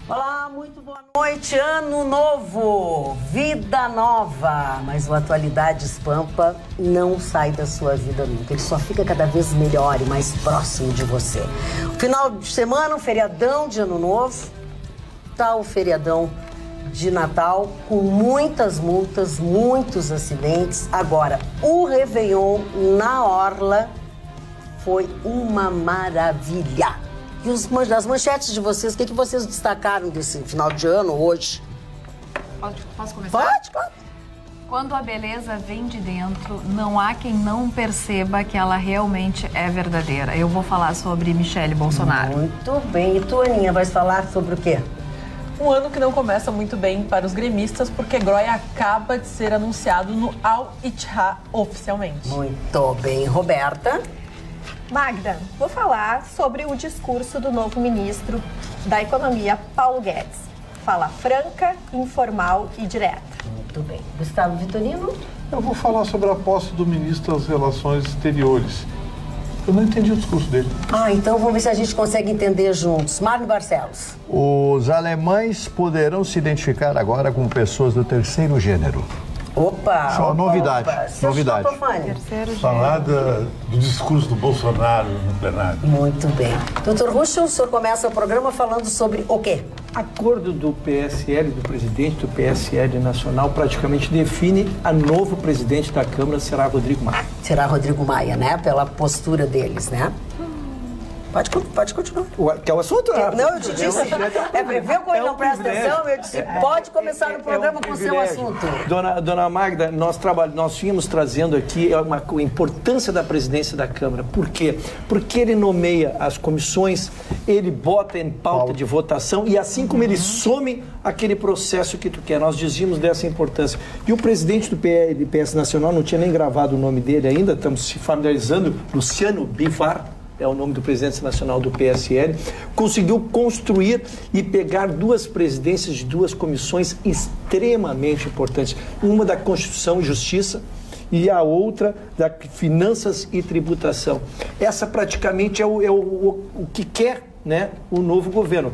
Olá, muito boa noite, ano novo, vida nova, mas o Atualidades Pampa não sai da sua vida nunca, ele só fica cada vez melhor e mais próximo de você. Final de semana, um feriadão de ano novo, tá o feriadão de Natal com muitas multas, muitos acidentes. Agora, o Réveillon na Orla foi uma maravilha. E as manchetes de vocês, o que vocês destacaram desse final de ano hoje? Posso começar? Pode, claro. Quando a beleza vem de dentro, não há quem não perceba que ela realmente é verdadeira. Eu vou falar sobre Michele Bolsonaro. Muito bem. E tu, Aninha, vai falar sobre o quê? Um ano que não começa muito bem para os gremistas, porque Groy acaba de ser anunciado no Al-Ittihad oficialmente. Muito bem. Roberta? Magda, vou falar sobre o discurso do novo ministro da Economia, Paulo Guedes. Fala franca, informal e direta. Muito bem. Gustavo Vitorino? Eu vou falar sobre a posse do ministro das Relações Exteriores. Eu não entendi o discurso dele. Então vamos ver se a gente consegue entender juntos. Marno Barcelos. Os alemães poderão se identificar agora com pessoas do terceiro gênero. Opa! Só novidade. Novidade. Falar do discurso do Bolsonaro no plenário. Muito bem. Doutor Ruschel, o senhor começa o programa falando sobre o quê? Acordo do PSL, do presidente do PSL Nacional, praticamente define a novo presidente da Câmara, será Rodrigo Maia. Será Rodrigo Maia, né? Pela postura deles, né? Pode continuar. Que é o assunto? Não, eu te disse. É prever quando não presta atenção. Eu disse, pode começar o programa com o seu assunto. Dona Magda, nós vínhamos trazendo aqui a importância da presidência da Câmara. Por quê? Porque ele nomeia as comissões, ele bota em pauta de votação e assim como ele some aquele processo que tu quer. Nós dizíamos dessa importância. E o presidente do PS Nacional, não tinha nem gravado o nome dele ainda, estamos se familiarizando, Luciano Bivar, é o nome do presidente nacional do PSL, conseguiu construir e pegar duas presidências de duas comissões extremamente importantes. Uma da Constituição e Justiça e a outra da Finanças e Tributação. Essa praticamente é o que quer, né, o novo governo,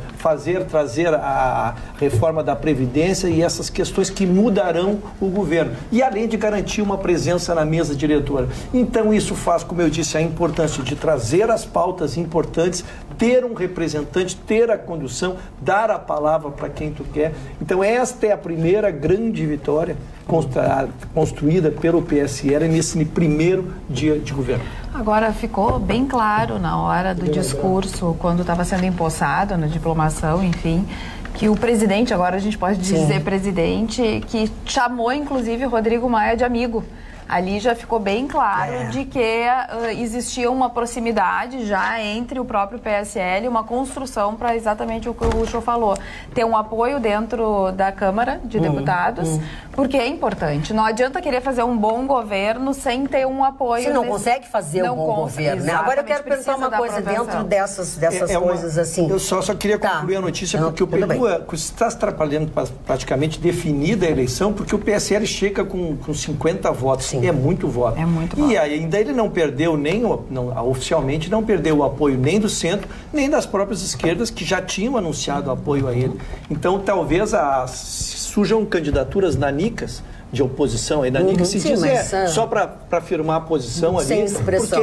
trazer a reforma da Previdência e essas questões que mudarão o governo. E além de garantir uma presença na mesa diretora. Então isso faz, como eu disse, a importância de trazer as pautas importantes, ter um representante, ter a condução, dar a palavra para quem tu quer. Então esta é a primeira grande vitória construída pelo PSL nesse primeiro dia de governo. Agora, ficou bem claro na hora do discurso, quando estava sendo empossado na diplomação, enfim, que o presidente, agora a gente pode dizer presidente, que chamou inclusive Rodrigo Maia de amigo. Ali já ficou bem claro de que existia uma proximidade já entre o próprio PSL, uma construção para exatamente o que o Ruschel falou. Ter um apoio dentro da Câmara de Deputados, porque é importante. Não adianta querer fazer um bom governo sem ter um apoio. Você não consegue fazer um bom governo, né? Agora eu quero perguntar uma coisa dentro dessas coisas assim. Eu só queria concluir a notícia, porque o PEGU está atrapalhando praticamente definida a eleição, porque o PSL chega com 50 votos. É muito voto. É muito voto. E ainda ele não perdeu oficialmente não perdeu o apoio nem do centro, nem das próprias esquerdas que já tinham anunciado apoio a ele. Então talvez surjam candidaturas nanicas de oposição, aí nanica se diz só para firmar a posição ali, sem expressão.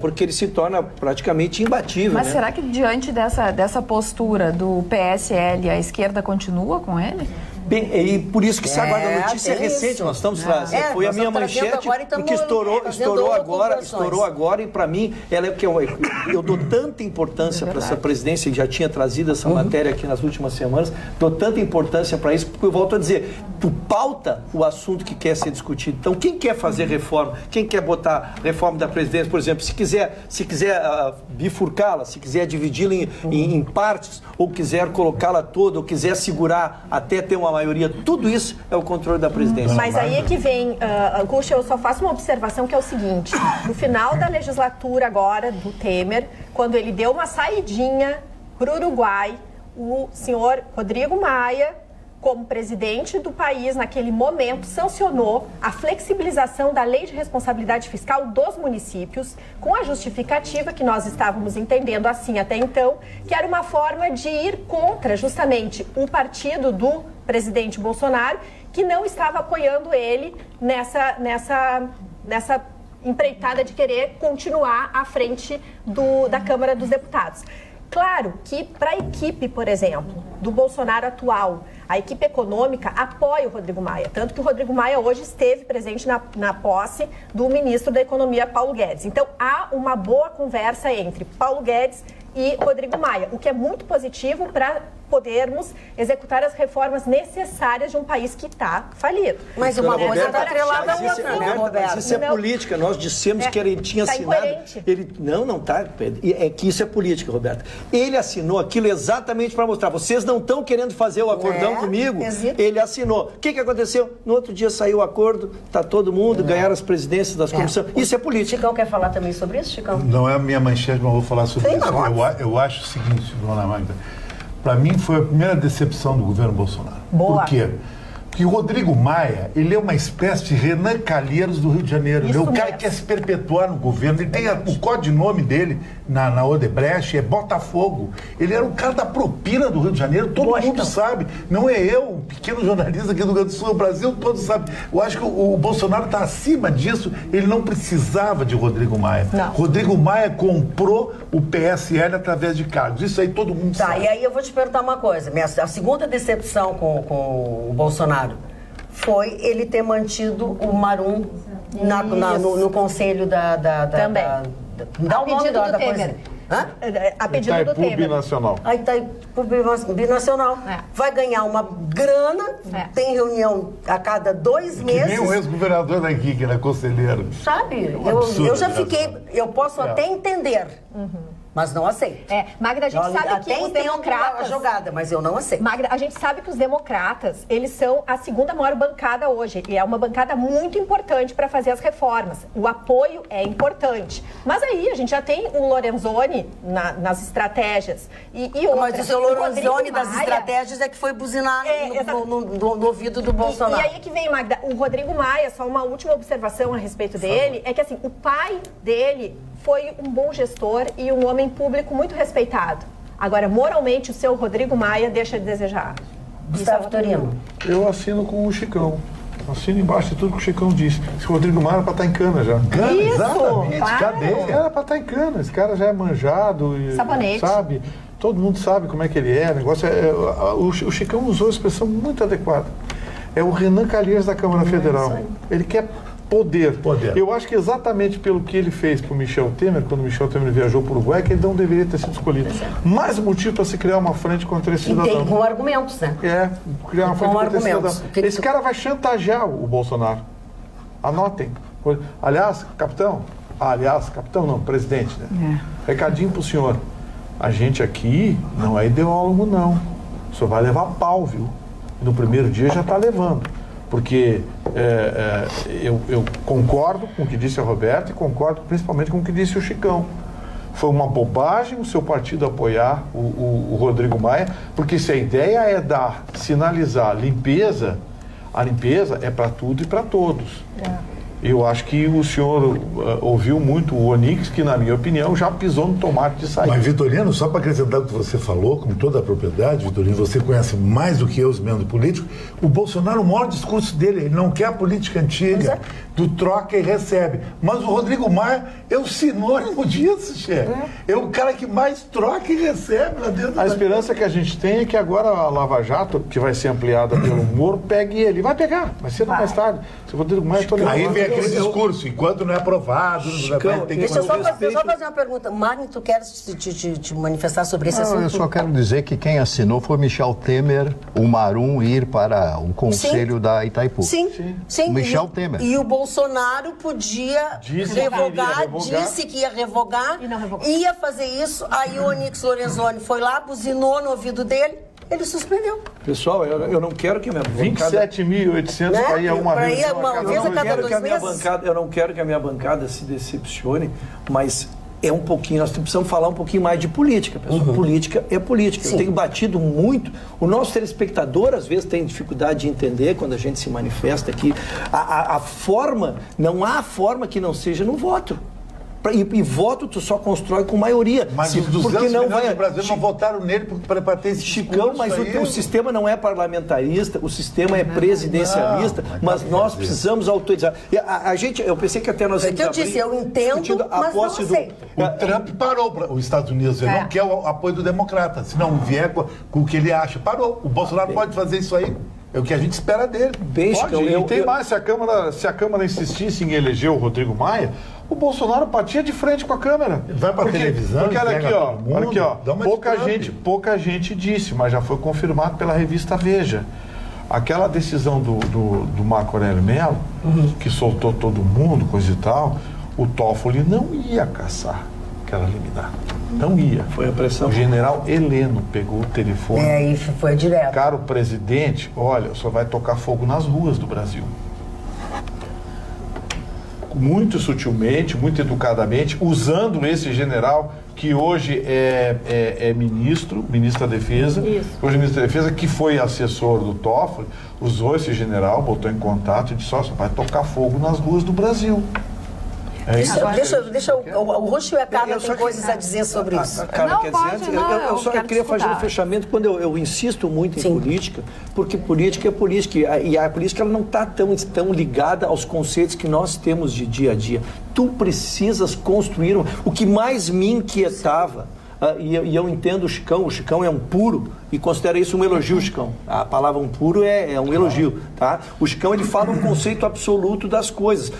Porque ele se torna praticamente imbatível. Mas né? será que diante dessa postura do PSL, a esquerda continua com ele? Bem, e por isso que se aguarda a notícia recente, nós estamos trazendo. Foi a minha manchete, porque estourou agora, e para mim, ela é porque eu dou tanta importância para essa presidência, e já tinha trazido essa matéria aqui nas últimas semanas, dou tanta importância para isso, porque eu volto a dizer, tu pauta o assunto que quer ser discutido. Então, quem quer fazer reforma, quem quer botar reforma da presidência, por exemplo, se quiser bifurcá-la, se quiser dividi-la em partes, ou quiser colocá-la toda, ou quiser segurar até ter uma maioria, tudo isso é o controle da presidência. Mas aí é que vem, Ruschel, eu só faço uma observação que é o seguinte, no final da legislatura agora do Temer, quando ele deu uma saidinha para o Uruguai, o senhor Rodrigo Maia como presidente do país, naquele momento, sancionou a flexibilização da lei de responsabilidade fiscal dos municípios, com a justificativa que nós estávamos entendendo assim até então, que era uma forma de ir contra justamente o partido do presidente Bolsonaro, que não estava apoiando ele nessa empreitada de querer continuar à frente da Câmara dos Deputados. Claro que para a equipe, por exemplo, do Bolsonaro atual, a equipe econômica apoia o Rodrigo Maia, tanto que o Rodrigo Maia hoje esteve presente na posse do ministro da Economia, Paulo Guedes. Então, há uma boa conversa entre Paulo Guedes e Rodrigo Maia, o que é muito positivo para podermos executar as reformas necessárias de um país que está falido. Mas uma coisa está atrelada a outra, né, Roberto? Mas isso é política. Nós dissemos que ele tinha assinado... Não está. É que isso é política, Roberto. Ele assinou aquilo exatamente para mostrar. Vocês não estão querendo fazer o acordão comigo. Ele assinou. O que aconteceu? No outro dia saiu o acordo, está todo mundo, ganharam as presidências das comissões. Isso é política. Chicão quer falar também sobre isso, Chicão? Não é a minha manchete, mas vou falar sobre isso. Eu acho o seguinte, dona Magda. Para mim foi a primeira decepção do governo Bolsonaro. Boa. Por quê? Porque o Rodrigo Maia, ele é uma espécie de Renan Calheiros do Rio de Janeiro. Ele é o cara que quer se perpetuar no governo. Ele tem o codinome dele na Odebrecht, é Botafogo. Ele era o cara da propina do Rio de Janeiro, todo mundo sabe. Não é eu, um pequeno jornalista aqui do Rio Grande do Sul, o Brasil todo sabe. Eu acho que o Bolsonaro está acima disso, ele não precisava de Rodrigo Maia. Não. Rodrigo Maia comprou o PSL através de cargos. Isso aí todo mundo sabe. E aí eu vou te perguntar uma coisa. A segunda decepção com o Bolsonaro foi ele ter mantido o Marum no conselho Também. Dá o nome da coisa. A pedido do Temer. Binacional. A Itaipu Binacional. Vai ganhar uma grana, tem reunião a cada 2 meses. Que nem o ex-governador daqui, que era conselheiro. Sabe? Eu já fiquei... Eu posso até entender, mas não aceito. Magda, a gente sabe que os democratas... a jogada, mas eu não aceito. Magda, a gente sabe que os democratas, eles são a segunda maior bancada hoje. E é uma bancada muito importante para fazer as reformas. O apoio é importante. Mas aí a gente já tem o Lorenzoni nas estratégias. Mas o seu Lorenzoni das estratégias é que foi buzinar no ouvido do Bolsonaro. E aí que vem, Magda, o Rodrigo Maia, só uma última observação a respeito dele, é que assim, o pai dele foi um bom gestor e um homem público muito respeitado. Agora, moralmente, o seu Rodrigo Maia deixa de desejar. Gustavo Torino. Eu assino com o Chicão. Assino embaixo de tudo que o Chicão disse. Esse Rodrigo Maia era para estar em cana já. Isso, exatamente, claro. Cadê? Era para estar em cana. Esse cara já é manjado. Sabonete. Sabe? Todo mundo sabe como é que ele é. O negócio o Chicão usou a expressão muito adequada. É o Renan Calheiros da Câmara Federal. Ele quer poder. Eu acho que exatamente pelo que ele fez para o Michel Temer, quando o Michel Temer viajou para o Uruguai, que ele não deveria ter sido escolhido. Mais motivo para se criar uma frente contra esse cidadão. E tem com argumentos, né? Criar uma frente contra esse cidadão. Esse cara vai chantagear o Bolsonaro. Anotem. Aliás, capitão não, presidente, né? Recadinho para o senhor. A gente aqui não é ideólogo, não. O senhor vai levar pau, viu? No primeiro dia já está levando. Porque eu concordo com o que disse a Roberta e concordo principalmente com o que disse o Chicão. Foi uma bobagem o seu partido apoiar o Rodrigo Maia, porque se a ideia é sinalizar limpeza, a limpeza é para tudo e para todos. Eu acho que o senhor ouviu muito o Onix, que, na minha opinião, já pisou no tomate de saída. Mas, Vitorino, só para acrescentar o que você falou, com toda a propriedade, Vitorino, você conhece mais do que eu os membros políticos, o Bolsonaro, o maior discurso dele, ele não quer a política antiga, do troca e recebe. Mas o Rodrigo Maia é o sinônimo disso, chefe. É o cara que mais troca e recebe lá dentro. A esperança que a gente tem é que agora a Lava Jato, que vai ser ampliada pelo Moro, pegue ele. Vai pegar, vai ser mais tarde. Se o Rodrigo Maia... Aí vem aquele discurso, enquanto não é aprovado... Deixa eu só fazer uma pergunta. Magno, tu queres te manifestar sobre esse assunto? Eu só quero dizer que quem assinou foi Michel Temer, o Marum ir para o conselho da Itaipu. Sim. Michel Temer. E o Bolsonaro podia revogar, disse que ia revogar, e não revogou. Ia fazer isso, aí o Onix Lorenzoni foi lá, buzinou no ouvido dele, ele suspendeu. Pessoal, eu não quero que a minha bancada... 27.800 caía uma vez. Uma vez a cada 2 meses. Eu não quero que a minha bancada se decepcione, mas é um pouquinho, nós precisamos falar um pouquinho mais de política, pessoal. Política é política. Sim. Eu tenho batido muito, o nosso telespectador às vezes tem dificuldade de entender quando a gente se manifesta aqui, a forma, não há forma que não seja no voto. E voto tu só constrói com maioria. Mas os 200 milhões do Brasil não votaram nele para ter esse Chicão, mas o sistema não é parlamentarista, o sistema é presidencialista, mas nós precisamos autorizar. Eu pensei que até nós... É que eu disse, eu entendo, mas não aceito. O Trump parou os Estados Unidos, ele não quer o apoio do democrata. Se não vier com o que ele acha, parou. O Bolsonaro pode fazer isso aí. É o que a gente espera dele. Tem mais, se a Câmara insistisse em eleger o Rodrigo Maia, o Bolsonaro batia de frente com a Câmara. Vai para televisão, porque olha aqui, ó, pouca gente disse, mas já foi confirmado pela revista Veja. Aquela decisão do Marco Aurélio Mello, que soltou todo mundo, coisa e tal, o Toffoli não ia caçar aquela liminar. Não ia. Foi a pressão. O general Heleno pegou o telefone. E foi direto. Caro presidente, olha, só vai tocar fogo nas ruas do Brasil. Muito sutilmente, muito educadamente, usando esse general que hoje é ministro da Defesa. Isso. Hoje é ministro da Defesa, que foi assessor do Toffoli, usou esse general, botou em contato e disse, só vai tocar fogo nas ruas do Brasil. Deixa o Ruxo e a Carla tem coisas a dizer sobre isso. Eu queria fazer um fechamento quando eu insisto muito em política, porque política é política, e a política ela não está tão ligada aos conceitos que nós temos de dia a dia. Tu precisas construir o que mais me inquietava. E eu entendo o Chicão é um puro, e considero isso um elogio, Chicão. A palavra um puro é um elogio, tá? O Chicão, ele fala um conceito absoluto das coisas.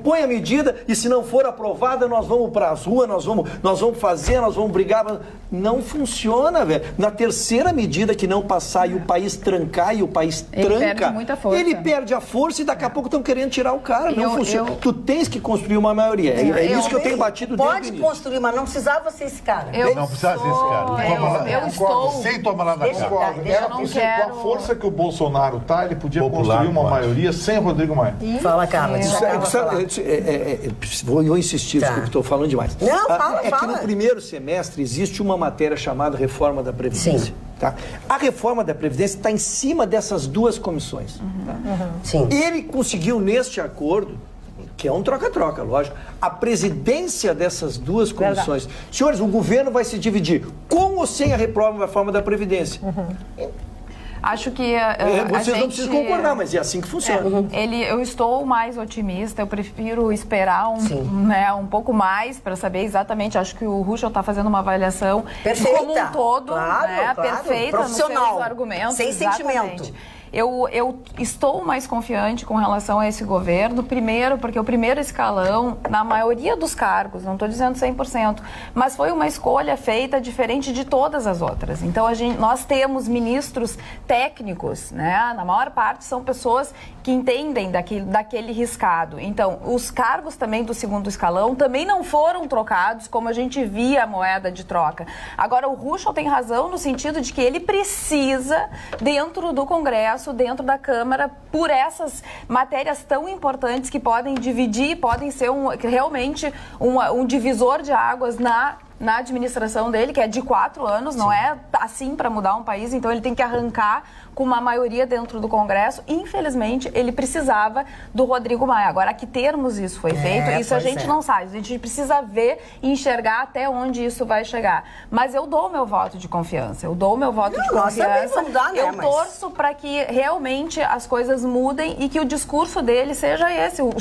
Põe a medida e se não for aprovada, nós vamos para as ruas, nós vamos fazer, nós vamos brigar. Não funciona, velho. Na terceira medida que não passar e o país trancar e o país tranca, perde muita força. Ele perde a força e daqui a pouco estão querendo tirar o cara. Não funciona. Tu tens que construir uma maioria. É isso que eu tenho batido desde o início. Pode construir, mas não precisava ser esse cara. Não precisava ser esse cara. Eu estou... Sem tomar lá na cara. Com a força que o Bolsonaro tá, ele podia construir uma maioria sem Rodrigo Maia. Fala, Carla. Vou insistir, desculpa, estou falando demais. Não, fala. É que no primeiro semestre existe uma matéria chamada Reforma da Previdência. Sim. Tá? A reforma da Previdência está em cima dessas duas comissões. Tá? Sim. Ele conseguiu, neste acordo, que é um troca-troca, lógico, a presidência dessas duas comissões. Verdade. Senhores, o governo vai se dividir com ou sem a reforma da Previdência. Acho que vocês não precisam concordar, mas é assim que funciona. Eu estou mais otimista, eu prefiro esperar um pouco mais para saber exatamente. Acho que o Ruschel está fazendo uma avaliação perfeita, como um todo, claro, perfeita nos seus argumentos. Sem sentimento. Eu estou mais confiante com relação a esse governo, primeiro, porque o primeiro escalão, na maioria dos cargos, não estou dizendo 100%, mas foi uma escolha feita diferente de todas as outras. Então, nós temos ministros técnicos, né? Na maior parte são pessoas que entendem daquele riscado. Então, os cargos também do segundo escalão também não foram trocados como a gente via a moeda de troca. Agora, o Ruschel tem razão no sentido de que ele precisa, dentro do Congresso, dentro da Câmara, por essas matérias tão importantes que podem dividir, podem ser realmente um divisor de águas na administração dele, que é de 4 anos, não é assim para mudar um país, então ele tem que arrancar com uma maioria dentro do Congresso. Infelizmente, ele precisava do Rodrigo Maia. Agora, a que termos isso foi feito, isso a gente não sabe. A gente precisa ver e enxergar até onde isso vai chegar. Mas eu dou o meu voto de confiança. Eu torço para que realmente as coisas mudem e que o discurso dele seja esse. O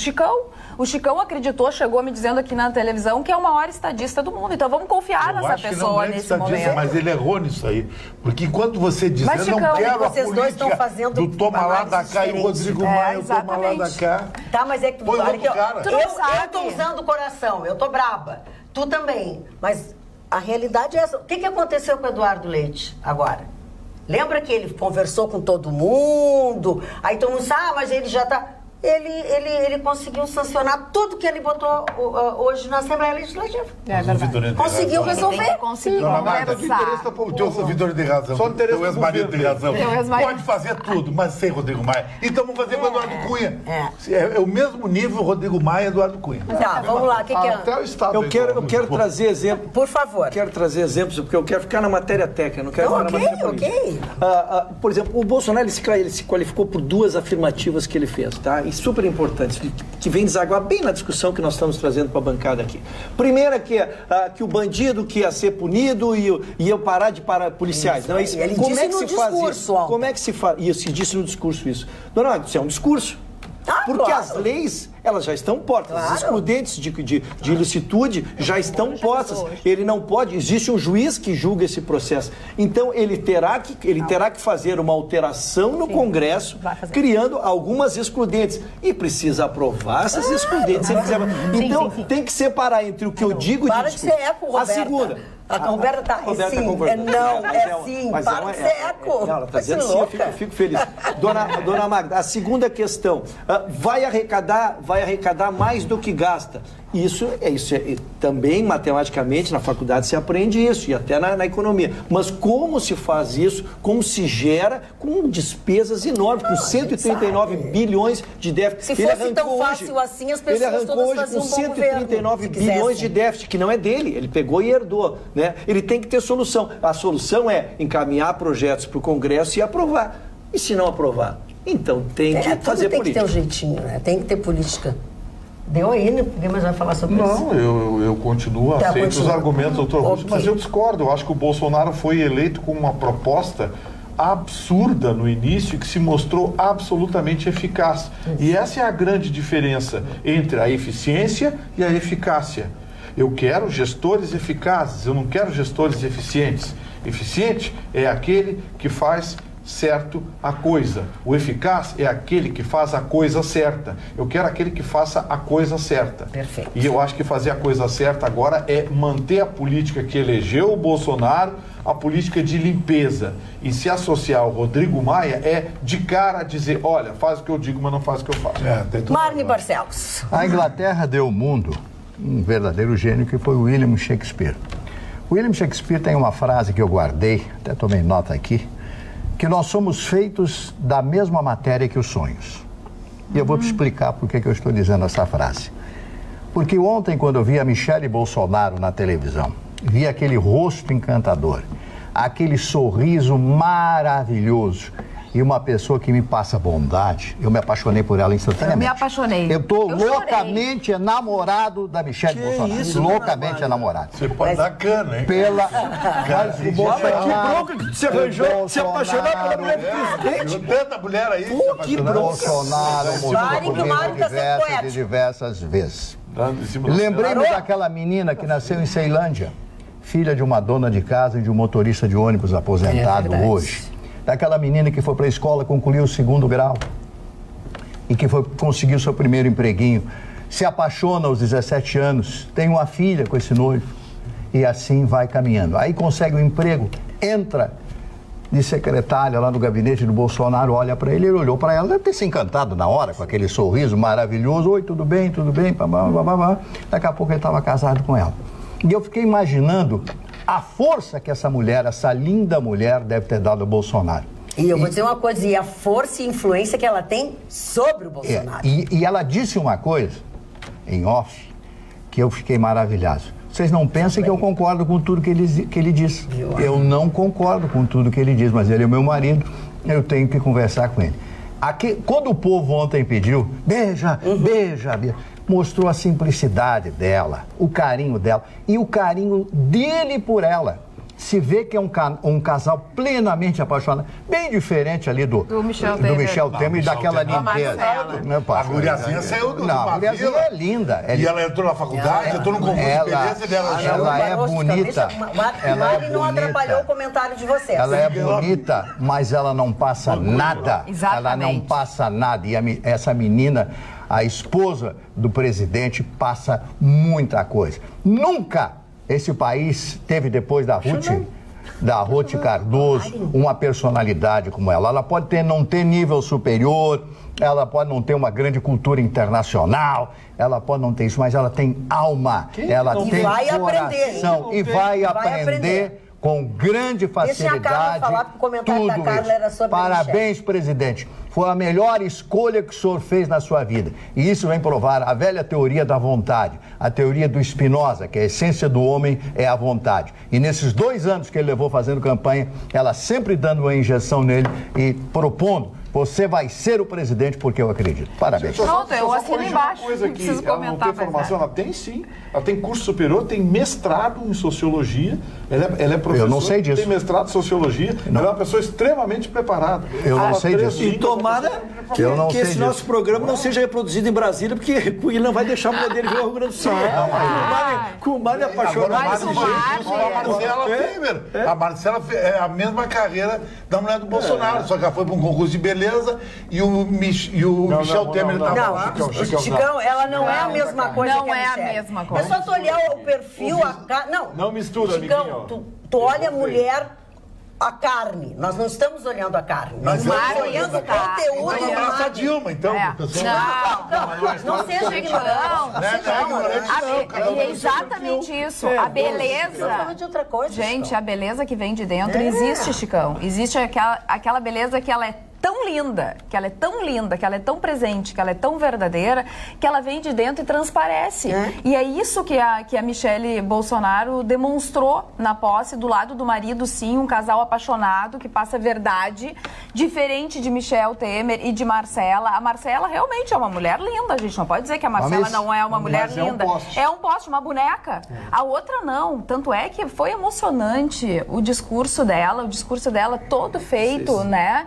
Chicão acreditou, chegou me dizendo aqui na televisão que é o maior estadista do mundo. Então vamos confiar nessa pessoa nesse momento. Mas ele errou nisso aí. Porque enquanto você diz, eu não quero a política do toma lá da cá e o Rodrigo Maia, toma lá da cá. Tá, mas é que tu olha que eu tô usando o coração, eu tô braba. Tu também. Mas a realidade é essa. O que aconteceu com o Eduardo Leite agora? Lembra que ele conversou com todo mundo? Aí todo mundo disse, mas ele já tá... ele conseguiu sancionar tudo que ele botou hoje na Assembleia Legislativa. Conseguiu resolver. Conseguiu conversar. O teu ouvidor tem razão. Só interesse o teu ex-marido tem razão. ex-marido. Pode fazer tudo, mas sem Rodrigo Maia. Então vamos fazer com o Eduardo Cunha. É o mesmo nível Rodrigo Maia e Eduardo Cunha. Tá, vamos lá. O que é? Até o Estado. Eu quero trazer exemplos. Por favor. Quero trazer exemplos, porque eu quero ficar na matéria técnica, não quero ficar na matéria política. Por exemplo, o Bolsonaro ele se qualificou por 2 afirmativas que ele fez, tá? E super importantes, que vem desaguar bem na discussão que nós estamos trazendo para a bancada aqui. Primeira que o bandido que ia ser punido e ia parar de parar policiais. Não é isso? Ele Como disse é que no se faz discurso, isso? ó. Como é que se faz isso? Disse no discurso isso. Não, isso é um discurso. Porque claro. as leis, elas já estão postas. As excludentes de ilicitude já estão postas. Ele não pode, existe um juiz que julga esse processo. Então, ele terá que fazer uma alteração no Congresso, criando algumas excludentes. E precisa aprovar essas excludentes. Então, tem que separar entre o que eu digo Para de ser eco, Roberta. A segunda. A Roberta tá Roberta sim, concordando. sim, Mas para de ser eco. Ela está dizendo sim, eu fico feliz. Dona Magda, a segunda questão, vai arrecadar mais do que gasta. Isso também, matematicamente, na faculdade se aprende isso, e até na economia. Mas como se faz isso, como se gera com despesas enormes, com 139 bilhões de déficit. Se fosse tão fácil assim, as pessoas todas faziam um bom governo. Ele arrancou hoje com 139 bilhões de déficit, que não é dele, ele pegou e herdou. Né? Ele tem que ter solução. A solução é encaminhar projetos para o Congresso e aprovar. E se não aprovar? Então tem que fazer política. Tem que ter um jeitinho, né? Tem que ter política. Deu aí, né? Ninguém mais vai falar sobre isso. Não, eu continuo, aceito os argumentos, doutor Russo, mas eu discordo. Eu acho que o Bolsonaro foi eleito com uma proposta absurda no início, que se mostrou absolutamente eficaz. E essa é a grande diferença entre a eficiência e a eficácia. Eu quero gestores eficazes, eu não quero gestores eficientes. Eficiente é aquele que faz certo a coisa. O eficaz é aquele que faz a coisa certa. Eu quero aquele que faça a coisa certa. Perfeito. E eu acho que fazer a coisa certa agora é manter a política que elegeu o Bolsonaro, a política de limpeza. E se associar ao Rodrigo Maia é de cara dizer, olha, faz o que eu digo, mas não faz o que eu faço. Marne Barcelos. A Inglaterra deu ao mundo um verdadeiro gênio que foi William Shakespeare. William Shakespeare tem uma frase que eu guardei, até tomei nota aqui, que nós somos feitos da mesma matéria que os sonhos. E eu vou te explicar por que eu estou dizendo essa frase. Porque ontem, quando eu vi a Michele Bolsonaro na televisão, vi aquele rosto encantador, aquele sorriso maravilhoso e uma pessoa que me passa bondade, eu me apaixonei por ela instantaneamente. Eu me apaixonei. Eu estou loucamente enamorado da Michele Bolsonaro. Isso, loucamente enamorado. Você pode dar cana, hein? Mas o Bolsonaro... Que bronca que você arranjou, se apaixonar pela mulher do presidente. Tanta mulher aí. Que bronca. Bolsonaro mostrou comigo diversas vezes. Lembrei-me daquela menina que nasceu em Ceilândia, filha de uma dona de casa e de um motorista de ônibus aposentado hoje. Daquela menina que foi para a escola, concluiu o 2º grau e que conseguiu seu primeiro empreguinho. Se apaixona aos 17 anos, tem uma filha com esse noivo e assim vai caminhando. Aí consegue um emprego, entra de secretária lá no gabinete do Bolsonaro, olha para ele olhou para ela, deve ter se encantado na hora com aquele sorriso maravilhoso. Oi, tudo bem, babá. Daqui a pouco ele estava casado com ela. E eu fiquei imaginando a força que essa mulher, essa linda mulher, deve ter dado ao Bolsonaro. E eu vou dizer uma coisa, e a força e influência que ela tem sobre o Bolsonaro. E ela disse uma coisa, em off, que eu fiquei maravilhado. Vocês não pensem que eu concordo com tudo que ele diz. Eu não concordo com tudo que ele diz, mas ele é meu marido, eu tenho que conversar com ele. Aqui, quando o povo ontem pediu, beija, mostrou a simplicidade dela, o carinho dela e o carinho dele por ela. Se vê que é um casal plenamente apaixonado, bem diferente ali do Michel Temer e daquela limpeza. A guriazinha saiu do Não, a guriazinha é linda. E ela entrou na faculdade, entrou no concurso de experiência dela. Ela é bonita. Mari não atrapalhou o comentário de vocês. Ela é bonita, mas ela não passa nada. Exatamente. Ela não passa nada. E essa menina, a esposa do presidente, passa muita coisa. Nunca esse país teve, depois da Ruth, da Rothe Cardoso, uma personalidade como ela. Ela pode não ter nível superior, ela pode não ter uma grande cultura internacional, ela pode não ter isso, mas ela tem alma, ela tem coração e vai aprender com grande facilidade. Tudo isso. Parabéns, presidente. Foi a melhor escolha que o senhor fez na sua vida. E isso vem provar a velha teoria da vontade, a teoria do Spinoza, que a essência do homem é a vontade. E nesses 2 anos que ele levou fazendo campanha, ela sempre dando uma injeção nele e propondo: você vai ser o presidente porque eu acredito. Parabéns. Pronto, eu assino embaixo. Coisa aqui. Ela não tem formação, ela tem sim. Ela tem curso superior, tem mestrado em sociologia. Ela é professora. Eu não sei disso. Tem mestrado em sociologia. Ela é uma pessoa extremamente preparada. Eu não sei disso. E tomara que esse nosso programa não seja reproduzido em Brasília, porque ele não vai deixar a mulher dele ver o Rio Grande do Sul. Com o Mário apaixonado. A Marcela é a mesma carreira da mulher do Bolsonaro, só que ela foi para um concurso de beleza e o Michel Temer estava... Chicão, ela não é a mesma coisa que a Michelle. Não é a mesma coisa. É só tu olhar o perfil, Não mistura, Chicão, tu olha a mulher... A carne, nós não estamos olhando a carne, nós estamos olhando o conteúdo. Então abraça a Dilma, então. Não seja ignorante. É exatamente isso. A beleza. Gente, a beleza que vem de dentro existe, Chicão. Existe aquela beleza que ela é tão linda, que ela é tão presente, que ela é tão verdadeira, que ela vem de dentro e transparece. E é isso que a Michelle Bolsonaro demonstrou na posse, do lado do marido, sim, um casal apaixonado, que passa verdade, diferente de Michel Temer e de Marcela. A Marcela realmente é uma mulher linda, a gente não pode dizer que a Marcela não é uma mulher linda. É um poste, uma boneca. A outra não. Tanto é que foi emocionante o discurso dela todo feito, né?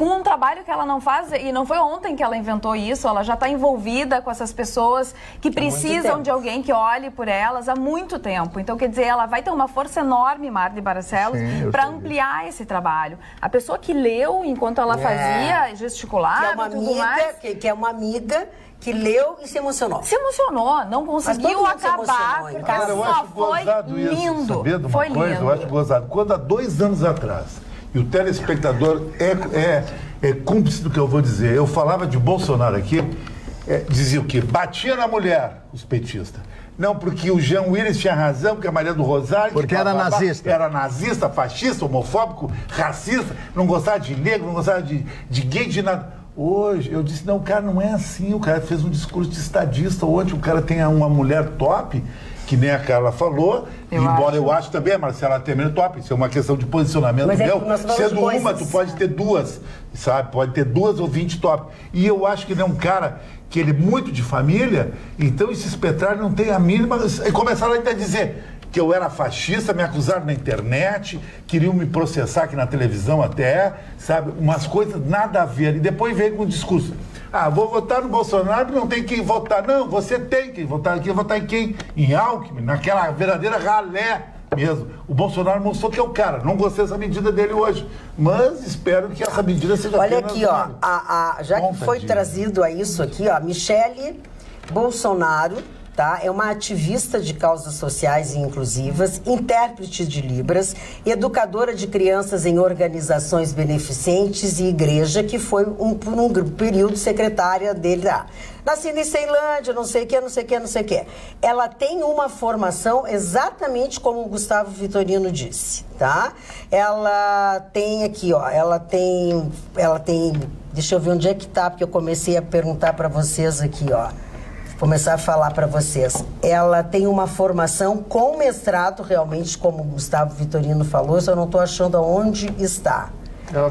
Com um trabalho que ela não faz, e não foi ontem que ela inventou isso, ela já está envolvida com essas pessoas que precisam de alguém que olhe por elas há muito tempo. Então, quer dizer, ela vai ter uma força enorme, Marli Barcelos, para ampliar esse trabalho. A pessoa que leu enquanto ela fazia, gesticulava, que é uma amiga que leu e se emocionou. Se emocionou, não conseguiu acabar, porque só foi lindo. Sabia de uma coisa? Eu acho gozado. Quando há 2 anos atrás, e o telespectador é cúmplice do que eu vou dizer. Eu falava de Bolsonaro aqui, dizia o quê? Batia na mulher, os petistas. Não, porque o Jean Willis tinha razão, porque a Maria do Rosário... Porque era nazista. Era nazista, fascista, homofóbico, racista, não gostava de negro, não gostava de gay, de nada. Hoje, eu disse, não, o cara não é assim, o cara fez um discurso de estadista. Hoje o cara tem uma mulher top, que nem a Carla falou, eu acho também a Marcela Temer top, isso é uma questão de posicionamento meu. Sendo uma, tu pode ter 2, sabe? Pode ter 2 ou 20 top. E eu acho que ele é um cara que ele é muito de família, então esse espetáculo não tem a mínima... E começaram ainda a dizer que eu era fascista, me acusaram na internet, queriam me processar aqui na televisão até, sabe? Umas coisas nada a ver. E depois veio com o discurso. Vou votar no Bolsonaro, não tem quem votar. Não, você tem quem votar. Quem votar em quem? Em Alckmin, naquela verdadeira ralé mesmo. O Bolsonaro mostrou que é o cara. Não gostei dessa medida dele hoje. Mas espero que essa medida seja... Olha aqui, ó. Já que foi trazido a isso aqui, ó. Michelle Bolsonaro... Tá? É uma ativista de causas sociais e inclusivas, intérprete de Libras, educadora de crianças em organizações beneficentes e igreja, que foi por um período secretária dele lá. Nascida em Ceilândia, não sei o que. Ela tem uma formação exatamente como o Gustavo Vitorino disse, tá? Ela tem aqui, ó, ela tem, deixa eu ver onde é que tá, porque eu comecei a perguntar para vocês aqui, ó. Começar a falar para vocês. Ela tem uma formação com mestrado, realmente, como o Gustavo Vitorino falou, eu só não estou achando aonde está. Ela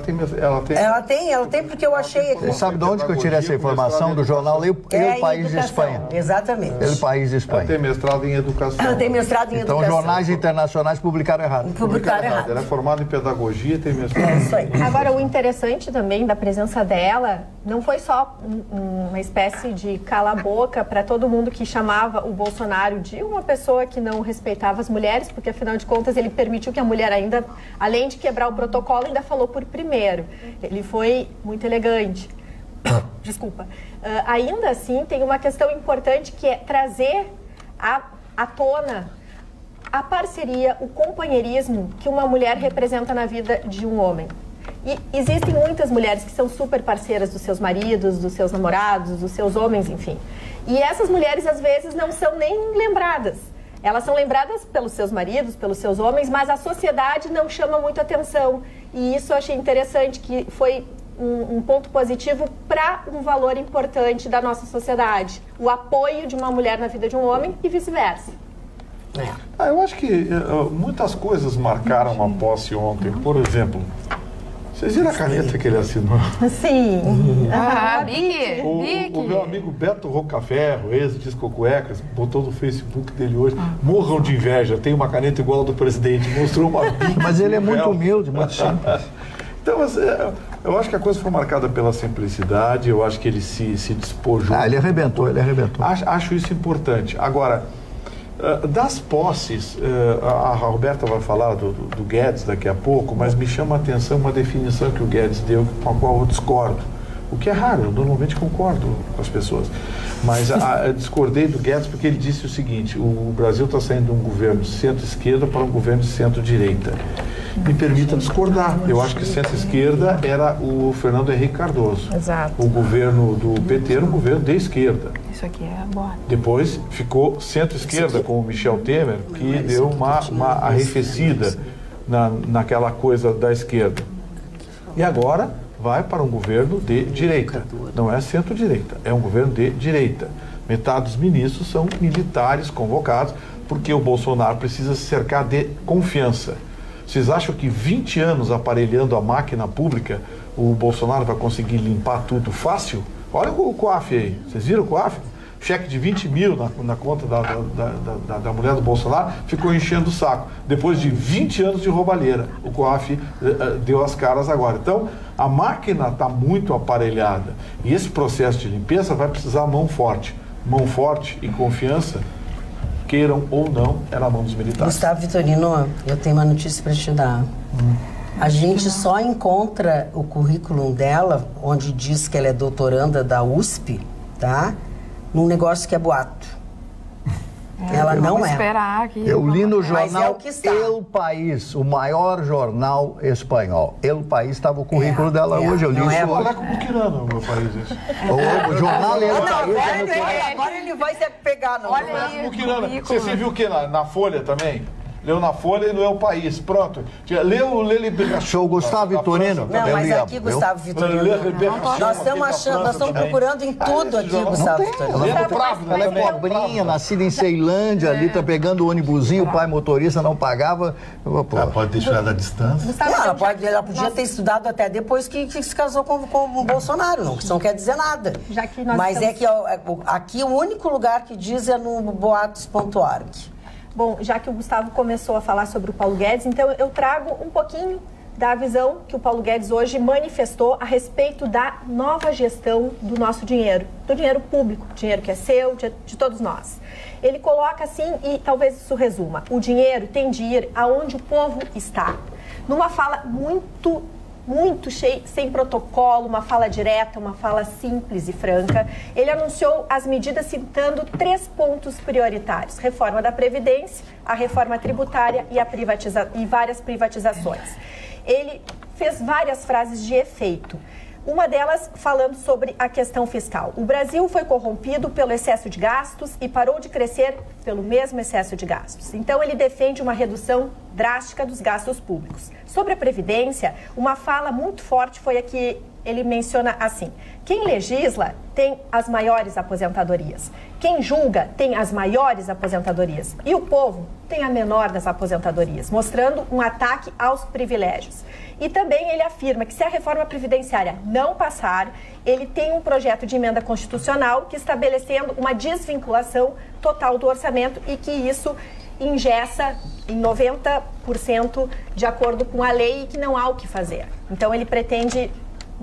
tem porque eu achei aqui. Você sabe de onde que eu tirei essa informação? Do jornal El País de Espanha. Exatamente. El País de Espanha. Ela tem mestrado em educação. Ela tem mestrado em educação. Então, jornais internacionais publicaram errado. Publicaram errado. Ela é formada em pedagogia e tem mestrado. É isso aí. Agora, o interessante também da presença dela não foi só uma espécie de cala-boca para todo mundo que chamava o Bolsonaro de uma pessoa que não respeitava as mulheres, porque, afinal de contas, ele permitiu que a mulher ainda, além de quebrar o protocolo, ainda falou por primeiro. Ele foi muito elegante. Desculpa. Ainda assim, tem uma questão importante que é trazer à tona a parceria, o companheirismo que uma mulher representa na vida de um homem. E existem muitas mulheres que são super parceiras dos seus maridos, dos seus namorados, dos seus homens, enfim. E essas mulheres, às vezes, não são nem lembradas. Elas são lembradas pelos seus maridos, pelos seus homens, mas a sociedade não chama muito atenção. E isso eu achei interessante, que foi um ponto positivo para um valor importante da nossa sociedade. O apoio de uma mulher na vida de um homem e vice-versa. Eu acho que muitas coisas marcaram a posse ontem. Por exemplo, vocês viram a caneta que ele assinou? Sim. O meu amigo Beto Rocaferro, ex-Disco Cuecas, botou no Facebook dele hoje, morram de inveja, tem uma caneta igual a do presidente, mostrou uma Bic. Mas ele é muito humilde, muito simples. Então, eu acho que a coisa foi marcada pela simplicidade, eu acho que ele se despojou. Ele arrebentou. Acho isso importante. Agora, das posses, a Roberta vai falar do Guedes daqui a pouco, mas me chama a atenção uma definição que o Guedes deu, com a qual eu discordo. O que é raro, eu normalmente concordo com as pessoas. Mas eu discordei do Guedes porque ele disse o seguinte: o Brasil está saindo de um governo de centro-esquerda para um governo de centro-direita. Me permita discordar. Eu acho que centro-esquerda era o Fernando Henrique Cardoso. Exato. O governo do PT era um governo de esquerda. Isso aqui é boa. Depois ficou centro-esquerda com o Michel Temer, que deu uma arrefecida naquela coisa da esquerda. E agora vai para um governo de direita. Não é centro-direita, é um governo de direita. Metade dos ministros são militares convocados, porque o Bolsonaro precisa se cercar de confiança. Vocês acham que 20 anos aparelhando a máquina pública, o Bolsonaro vai conseguir limpar tudo fácil? Olha o COAF aí. Vocês viram o COAF? Cheque de 20 mil na conta da mulher do Bolsonaro, ficou enchendo o saco. Depois de 20 anos de roubalheira, o COAF deu as caras agora. Então, a máquina está muito aparelhada. E esse processo de limpeza vai precisar mão forte. Mão forte e confiança, queiram ou não, é na mão dos militares. Gustavo Vitorino, eu tenho uma notícia para te dar. A gente só encontra o currículo dela, onde diz que ela é doutoranda da USP, tá? Num negócio que é boato. Ela não é. Eu li no jornal El País, o maior jornal espanhol. El País estava o currículo dela hoje. Eu li isso hoje. Não é com o Muquirana, o meu país, isso. O jornal El País. Agora ele vai se pegar, não. Olha aí, Muquirana. Você viu o que na Folha também? Leu na Folha e leu o País. Pronto. Leu Liberação. Show Gustavo Vitorino. Não, mas aqui, Gustavo Vitorino. Nós estamos procurando em tudo aqui, Gustavo Vitorino. Ela é pobrinha, nascida em Ceilândia, ali tá pegando o ônibusinho, o pai motorista não pagava. Ela pode ter estudado à distância. Ela podia ter estudado até depois que se casou com o Bolsonaro, não, que isso não quer dizer nada. Mas é que aqui o único lugar que diz é no boatos.org. Bom, já que o Gustavo começou a falar sobre o Paulo Guedes, então eu trago um pouquinho da visão que o Paulo Guedes hoje manifestou a respeito da nova gestão do nosso dinheiro, do dinheiro público, dinheiro que é seu, de todos nós. Ele coloca assim, e talvez isso resuma: o dinheiro tem de ir aonde o povo está. Numa fala muito cheia, sem protocolo, uma fala direta, uma fala simples e franca. Ele anunciou as medidas citando 3 pontos prioritários: reforma da Previdência, a reforma tributária e várias privatizações. Ele fez várias frases de efeito. Uma delas falando sobre a questão fiscal. O Brasil foi corrompido pelo excesso de gastos e parou de crescer pelo mesmo excesso de gastos. Então, ele defende uma redução drástica dos gastos públicos. Sobre a Previdência, uma fala muito forte foi a que ele menciona assim: quem legisla tem as maiores aposentadorias, quem julga tem as maiores aposentadorias e o povo tem a menor das aposentadorias, mostrando um ataque aos privilégios. E também ele afirma que se a reforma previdenciária não passar, ele tem um projeto de emenda constitucional que estabelecendo uma desvinculação total do orçamento e que isso engessa em 90% de acordo com a lei e que não há o que fazer. Então ele pretende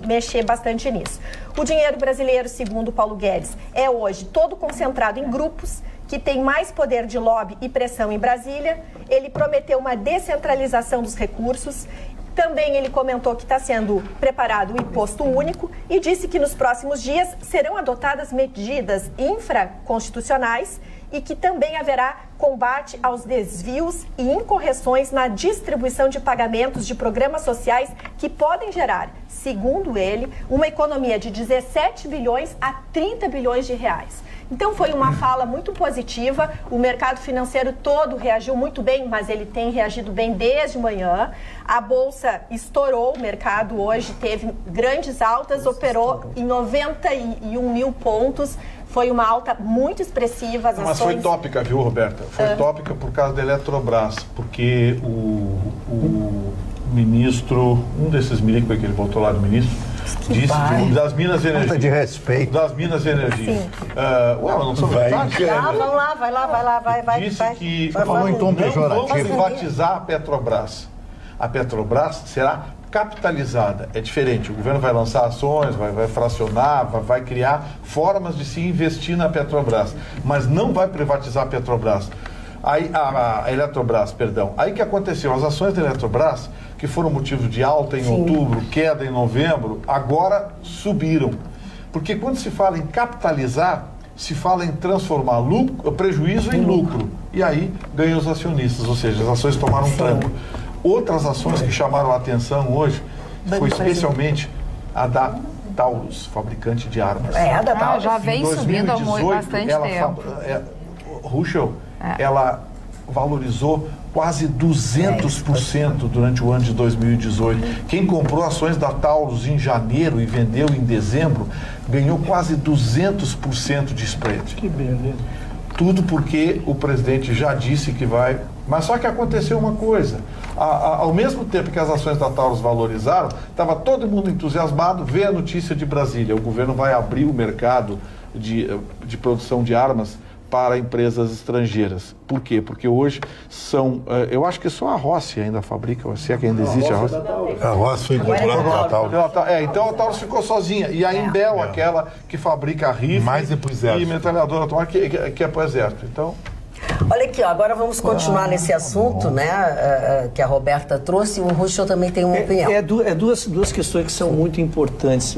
mexer bastante nisso. O dinheiro brasileiro, segundo Paulo Guedes, é hoje todo concentrado em grupos que têm mais poder de lobby e pressão em Brasília. Ele prometeu uma descentralização dos recursos. Também ele comentou que está sendo preparado o imposto único e disse que nos próximos dias serão adotadas medidas infraconstitucionais e que também haverá combate aos desvios e incorreções na distribuição de pagamentos de programas sociais que podem gerar, segundo ele, uma economia de 17 bilhões a 30 bilhões de reais. Então foi uma fala muito positiva, o mercado financeiro todo reagiu muito bem, mas ele tem reagido bem desde manhã. A Bolsa estourou, o mercado hoje teve grandes altas, operou em 91 mil pontos, foi uma alta muito expressiva. As Mas foi tópica, viu, Roberta? Foi tópica por causa da Eletrobras, porque o ministro, um desses milicos que ele voltou lá do ministro, disse das Minas e Energia. De respeito. Das Minas e Energia. Mas não sou verdade? Vamos lá, vai. Disse que falou em tom pejorativo. Vamos privatizar a Petrobras. A Petrobras será capitalizada. É diferente. O governo vai lançar ações, vai fracionar, vai criar formas de se investir na Petrobras. Mas não vai privatizar a Petrobras. Aí, a Eletrobras, perdão. Aí que aconteceu? As ações da Eletrobras, que foram motivo de alta em outubro, queda em novembro, agora subiram. Porque quando se fala em capitalizar, se fala em transformar prejuízo em lucro. E aí ganham os acionistas, ou seja, as ações tomaram um tranco. Outras ações que chamaram a atenção hoje foi especialmente a da Taurus, fabricante de armas. A da Taurus. Já vem subindo há bastante tempo. Ruschel, ela valorizou quase 200% durante o ano de 2018. Quem comprou ações da Taurus em janeiro e vendeu em dezembro, ganhou quase 200% de spread. Que beleza. Tudo porque o presidente já disse que vai... Mas só que aconteceu uma coisa. Ao mesmo tempo que as ações da Taurus valorizaram, estava todo mundo entusiasmado, vê a notícia de Brasília. O governo vai abrir o mercado de produção de armas para empresas estrangeiras. Por quê? Porque hoje são... eu acho que só a Rossi ainda fabrica, se é que ainda existe a Rossi. A Rossi foi comprada pela Taurus. Então a Taurus ficou sozinha. E a Imbel, aquela que fabrica rifle e metralhadora automática, que é para o Exército. Então... Olha aqui, agora vamos continuar nesse assunto, né, que a Roberta trouxe. O Ruschel também tem uma opinião. Duas questões que são muito importantes,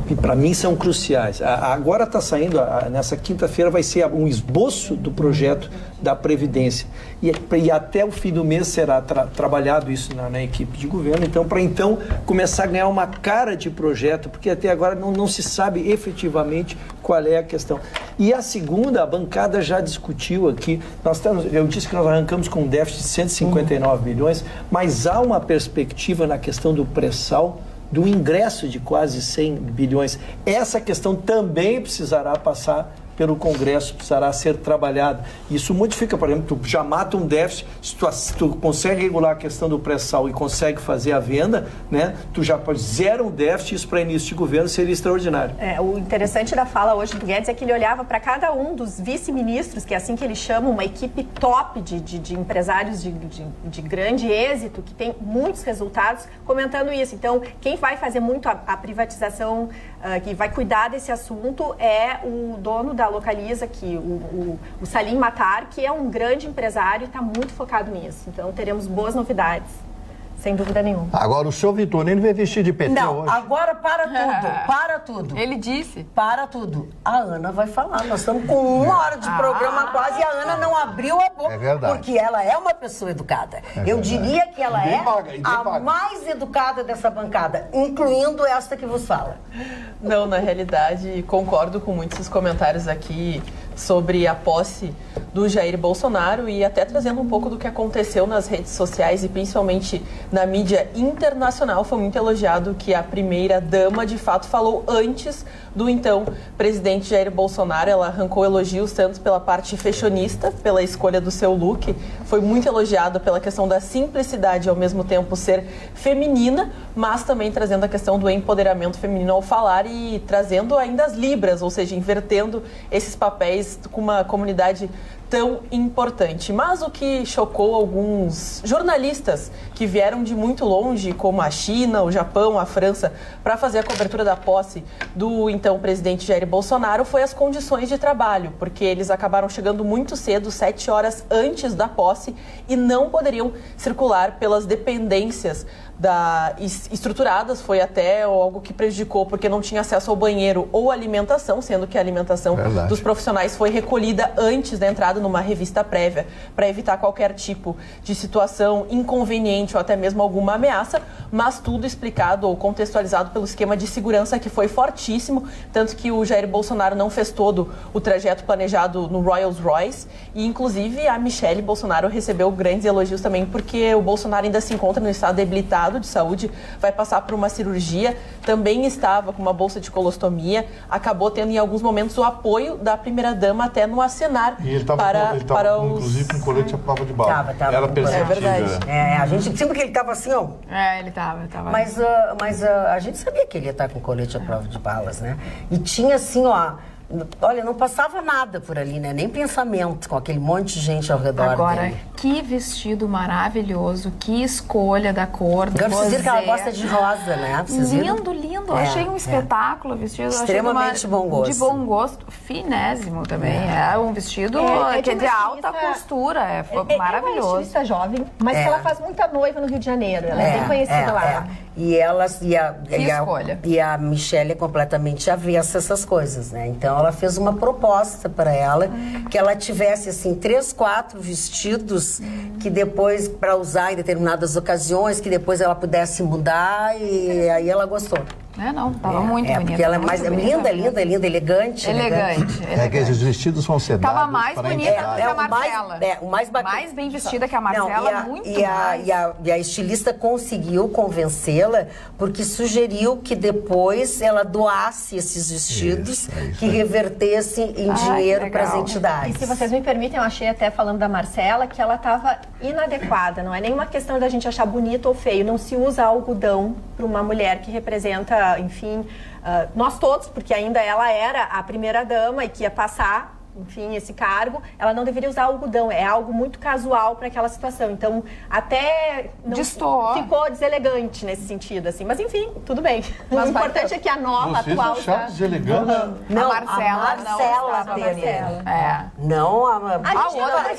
que para mim são cruciais. Agora está saindo, nessa quinta-feira vai ser um esboço do projeto da Previdência. E até o fim do mês será trabalhado isso na equipe de governo, para começar a ganhar uma cara de projeto, porque até agora não se sabe efetivamente qual é a questão. E a segunda, a bancada já discutiu aqui, eu disse que nós arrancamos com um déficit de 159 bilhões, mas há uma perspectiva na questão do pré-sal, do ingresso de quase 100 bilhões. Essa questão também precisará passar pelo Congresso, precisará ser trabalhado. Isso modifica, por exemplo, tu já mata um déficit, se tu consegue regular a questão do pré-sal e consegue fazer a venda, né, tu já pode zerar um déficit, isso para início de governo seria extraordinário. O interessante da fala hoje do Guedes é que ele olhava para cada um dos vice-ministros, que é assim que ele chama, uma equipe top de empresários de grande êxito, que tem muitos resultados, comentando isso. Então, quem vai fazer muito a privatização, que vai cuidar desse assunto, é o dono da Localiza, o Salim Matar, que é um grande empresário e está muito focado nisso. Então, teremos boas novidades, sem dúvida nenhuma. Agora, o senhor Vitorino vai vestir de PT Não, hoje. agora para tudo. Ele disse. Para tudo. A Ana vai falar. Nós estamos com 1 hora de programa quase e a Ana não abriu a boca. É verdade. Porque ela é uma pessoa educada. Eu diria que ela a mais educada dessa bancada, incluindo esta que vos fala. Não, na realidade, concordo com muitos dos comentários aqui sobre a posse do Jair Bolsonaro e até trazendo um pouco do que aconteceu nas redes sociais e principalmente na mídia internacional. Foi muito elogiado que a primeira-dama, de fato, falou antes do então presidente Jair Bolsonaro. Ela arrancou elogios tanto pela parte fashionista, pela escolha do seu look, foi muito elogiado pela questão da simplicidade e ao mesmo tempo ser feminina, mas também trazendo a questão do empoderamento feminino ao falar e trazendo ainda as libras, ou seja, invertendo esses papéis com uma comunidade tão importante. Mas o que chocou alguns jornalistas que vieram de muito longe, como a China, o Japão, a França, para fazer a cobertura da posse do então presidente Jair Bolsonaro, foi as condições de trabalho, porque eles acabaram chegando muito cedo, 7 horas antes da posse, e não poderiam circular pelas dependências estruturadas, foi até algo que prejudicou porque não tinha acesso ao banheiro ou alimentação, sendo que a alimentação dos profissionais foi recolhida antes da entrada numa revista prévia, para evitar qualquer tipo de situação inconveniente ou até mesmo alguma ameaça, mas tudo explicado ou contextualizado pelo esquema de segurança que foi fortíssimo, tanto que o Jair Bolsonaro não fez todo o trajeto planejado no Rolls Royce, e inclusive a Michelle Bolsonaro recebeu grandes elogios também, porque o Bolsonaro ainda se encontra no estado debilitado de saúde, vai passar por uma cirurgia, também estava com uma bolsa de colostomia, acabou tendo em alguns momentos o apoio da primeira-dama até no acenar. E ele estava inclusive com colete à prova de bala. Era perceptível. É verdade. A gente sempre que ele estava assim, ó. Ele estava. Mas a gente sabia que ele ia estar com colete à prova de balas, né? E tinha assim, ó. Olha, não passava nada por ali, né? Nem pensamento, com aquele monte de gente ao redor Agora, dele. que vestido maravilhoso, que escolha da cor do Agora vocês viram que ela gosta de rosa, né? Vocês lindo, lindo. Achei um espetáculo o vestido. Extremamente bom gosto. De bom gosto, finésimo também. É um vestido que é de alta costura, maravilhoso. É uma estilista jovem, mas que ela faz muita noiva no Rio de Janeiro. Ela é bem conhecida lá. E a Michelle é completamente avessa a essas coisas, né? Então ela fez uma proposta para ela que ela tivesse assim 3, 4 vestidos que depois para usar em determinadas ocasiões, que depois ela pudesse mudar, e aí ela gostou. Tava muito bonita. Porque ela é mais linda, elegante. Elegante. É que esses vestidos são sedados. Tava mais bonita que a Marcela. Mais bem vestida que a Marcela, e a estilista conseguiu convencê-la porque sugeriu que depois ela doasse esses vestidos que revertessem em dinheiro para as entidades. E se vocês me permitem, eu achei até, falando da Marcela, que ela estava inadequada. Não é nenhuma questão da gente achar bonito ou feio. Não se usa algodão para uma mulher que representa, enfim, nós todos, porque ainda ela era a primeira-dama e que ia passar, enfim, esse cargo, ela não deveria usar algodão, é algo muito casual para aquela situação. Então, até ficou deselegante nesse sentido, assim. Mas, enfim, tudo bem. Mas o importante é que a nova, atual... Vocês acharam deselegante? Não, a Marcela Não, a outra.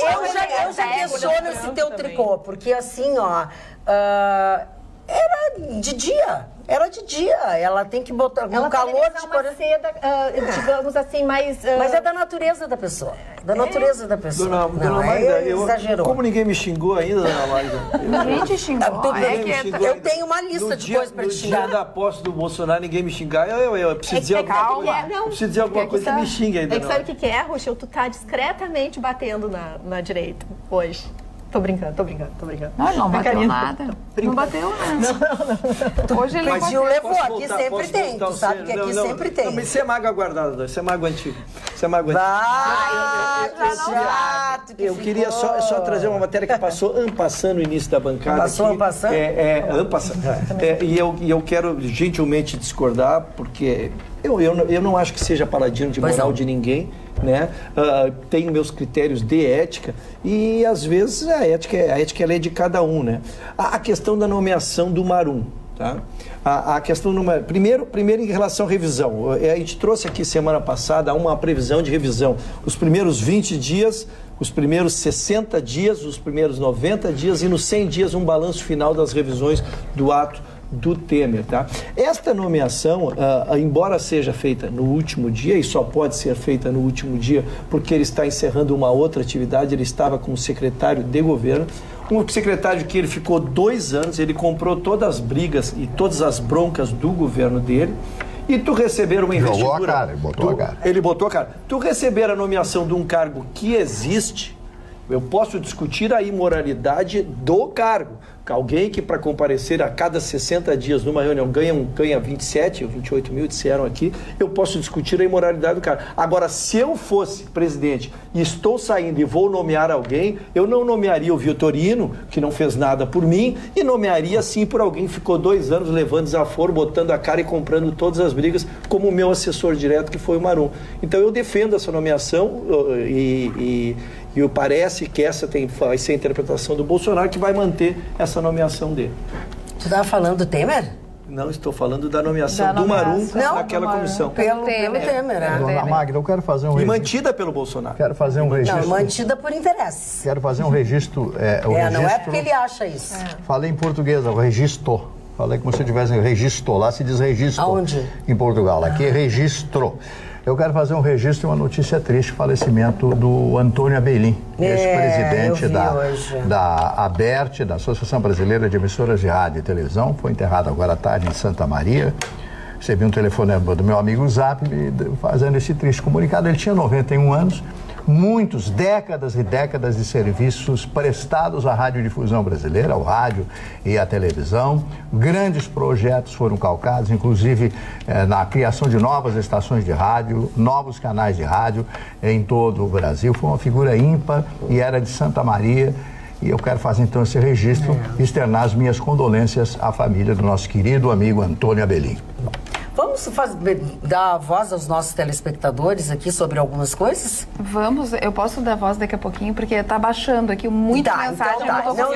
Eu já questiono esse teu tricô, porque assim, ó... Era de dia. Ela tem que botar no calor de uma seda, digamos assim, mais... Mas é da natureza da pessoa. Dona Magda, exagerou. Como ninguém me xingou ainda, dona Magda? Ninguém te xingou. Eu tenho uma lista de coisas para te xingar. No dia da posse do Bolsonaro, ninguém me xingar. Eu preciso dizer alguma coisa que me xingue ainda. Sabe o que é, Ruxel? Tu tá discretamente batendo na direita hoje. Tô brincando. Não bateu nada. Não bateu nada. Não. Hoje ele mas Gil levou, aqui sempre tem. Tu sabe que aqui sempre tem. Mas isso é mágoa guardada, isso é mágoa antiga. Eu queria só trazer uma matéria que passou passando no início da bancada. Passou passando? E eu quero gentilmente discordar, porque eu não acho que seja paladino de moral de ninguém, né? Tenho meus critérios de ética e às vezes a ética ela é de cada um, né? A questão da nomeação do Marum, tá? A questão primeiro em relação à revisão, a gente trouxe aqui semana passada uma previsão de revisão, os primeiros 20 dias, os primeiros 60 dias, os primeiros 90 dias e nos 100 dias um balanço final das revisões do ato do Temer, tá? Esta nomeação, embora seja feita no último dia, e só pode ser feita no último dia porque ele está encerrando uma outra atividade, ele estava como secretário de governo, um secretário que ele ficou 2 anos, ele comprou todas as brigas e todas as broncas do governo dele, e tu receber uma investidura... Jogou a cara, ele botou a cara. Ele botou a cara. Tu receber a nomeação de um cargo que existe, eu posso discutir a imoralidade do cargo. Alguém que para comparecer a cada 60 dias numa reunião ganha 27 ou 28 mil, disseram aqui, eu posso discutir a imoralidade do cara. Agora, se eu fosse presidente e estou saindo e vou nomear alguém, eu não nomearia o Vitorino, que não fez nada por mim, e nomearia sim por alguém que ficou 2 anos levando desaforo, botando a cara e comprando todas as brigas, como o meu assessor direto, que foi o Marum. Então eu defendo essa nomeação e parece que essa vai ser a interpretação do Bolsonaro, que vai manter essa nomeação dele. Tu estava falando do Temer? Não, estou falando da nomeação do Marum naquela comissão. Pelo Temer, né? Dona Magda, eu quero fazer um registro. E mantida pelo Bolsonaro. Quero fazer um registro. Não, mantida por interesse. Quero fazer um registro. Não é porque ele acha isso. Falei em português, o registro. Falei como se tivesse registro. Lá se diz registro. Aonde? Em Portugal. Aqui é registro. Eu quero fazer um registro de uma notícia triste, o falecimento do Antônio Abelim, ex-presidente da ABERT, da Associação Brasileira de Emissoras de Rádio e Televisão. Foi enterrado agora à tarde em Santa Maria. Recebi um telefonema do meu amigo Zap fazendo esse triste comunicado. Ele tinha 91 anos, muitos, décadas e décadas de serviços prestados à radiodifusão brasileira, ao rádio e à televisão. Grandes projetos foram calcados, inclusive na criação de novas estações de rádio, novos canais de rádio em todo o Brasil. Foi uma figura ímpar e era de Santa Maria. E eu quero fazer então esse registro, externar as minhas condolências à família do nosso querido amigo Antônio Abelim. Vamos dar voz aos nossos telespectadores aqui sobre algumas coisas? Vamos, eu posso dar voz daqui a pouquinho, porque está baixando aqui muita mensagem. Então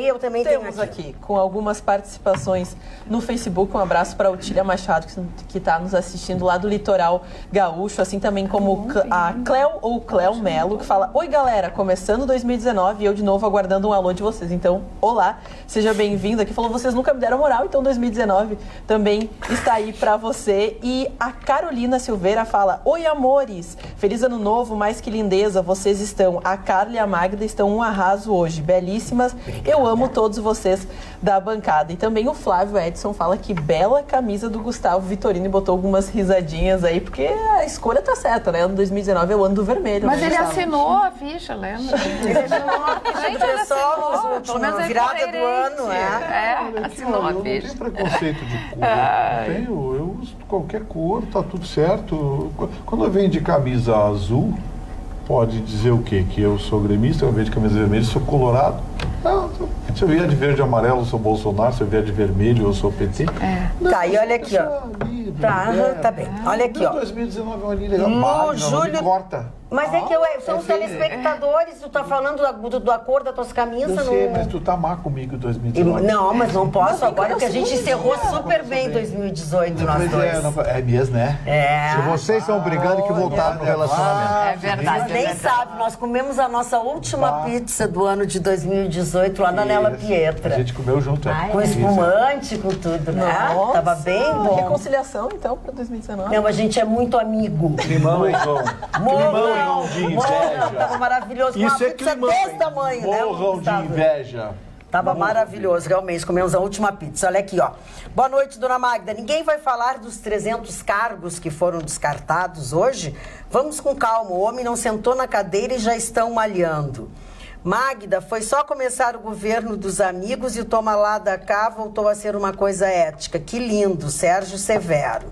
eu também tenho aqui, com algumas participações no Facebook. Um abraço para a Otília Machado, que está nos assistindo lá do Litoral Gaúcho, assim também como a Cléo Melo, que fala: oi galera, começando 2019 e eu de novo aguardando um alô de vocês. Então, olá, seja bem-vindo aqui. Falou: vocês nunca me deram moral, então 2019 também está aí para você. E a Carolina Silveira fala: oi amores, feliz ano novo, mais que lindeza, vocês estão, a Carla e a Magda estão um arraso hoje, belíssimas. Eu amo todos vocês da bancada. E também o Flávio Edson fala que bela camisa do Gustavo Vitorino, e botou algumas risadinhas aí, porque a escolha tá certa, né? Ano 2019 é o ano do vermelho. Mas né, ele Gustavo? assinou a ficha, lembra? Ele assinou a ficha. Pelo menos a virada do ano, assinou a ficha. Não tem preconceito de cor. Eu uso qualquer cor, tá tudo certo. Quando eu venho de camisa azul, pode dizer o quê? Que eu sou gremista, eu venho de camisa vermelha, sou colorado. Não, se eu vier de verde e amarelo, eu sou Bolsonaro, se eu vier de vermelho, eu sou PT. Não, tá, e olha aqui, ó. Tá bem. Olha aqui, ó. 2019 é uma linha legal. No Júlio... corta. Mas é que são os telespectadores, tu tá falando da cor das tuas camisas. Eu sei, mas tu tá má comigo em 2019. Não, mas não posso agora, porque a gente encerrou super bem 2018, nós dois. É mesmo, né? Se vocês estão brigando, que voltaram no relacionamento. É verdade. Nem sabe, nós comemos a nossa última pizza do ano de 2018 lá na Nela Pietra. A gente comeu junto. Com espumante, com tudo, né? Nossa, tava bem bom. Reconciliação, então, para 2019. Não, a gente é muito amigo. Climão, Climão de inveja. Tava maravilhoso. Isso uma pizza desse tamanho, né? Morram de inveja. Tava maravilhoso, realmente. Comemos a última pizza. Olha aqui, ó. Boa noite, dona Magda. Ninguém vai falar dos 300 cargos que foram descartados hoje? Vamos com calma. O homem não sentou na cadeira e já estão malhando. Magda, foi só começar o governo dos amigos e o toma lá da cá voltou a ser uma coisa ética. Que lindo, Sérgio Severo.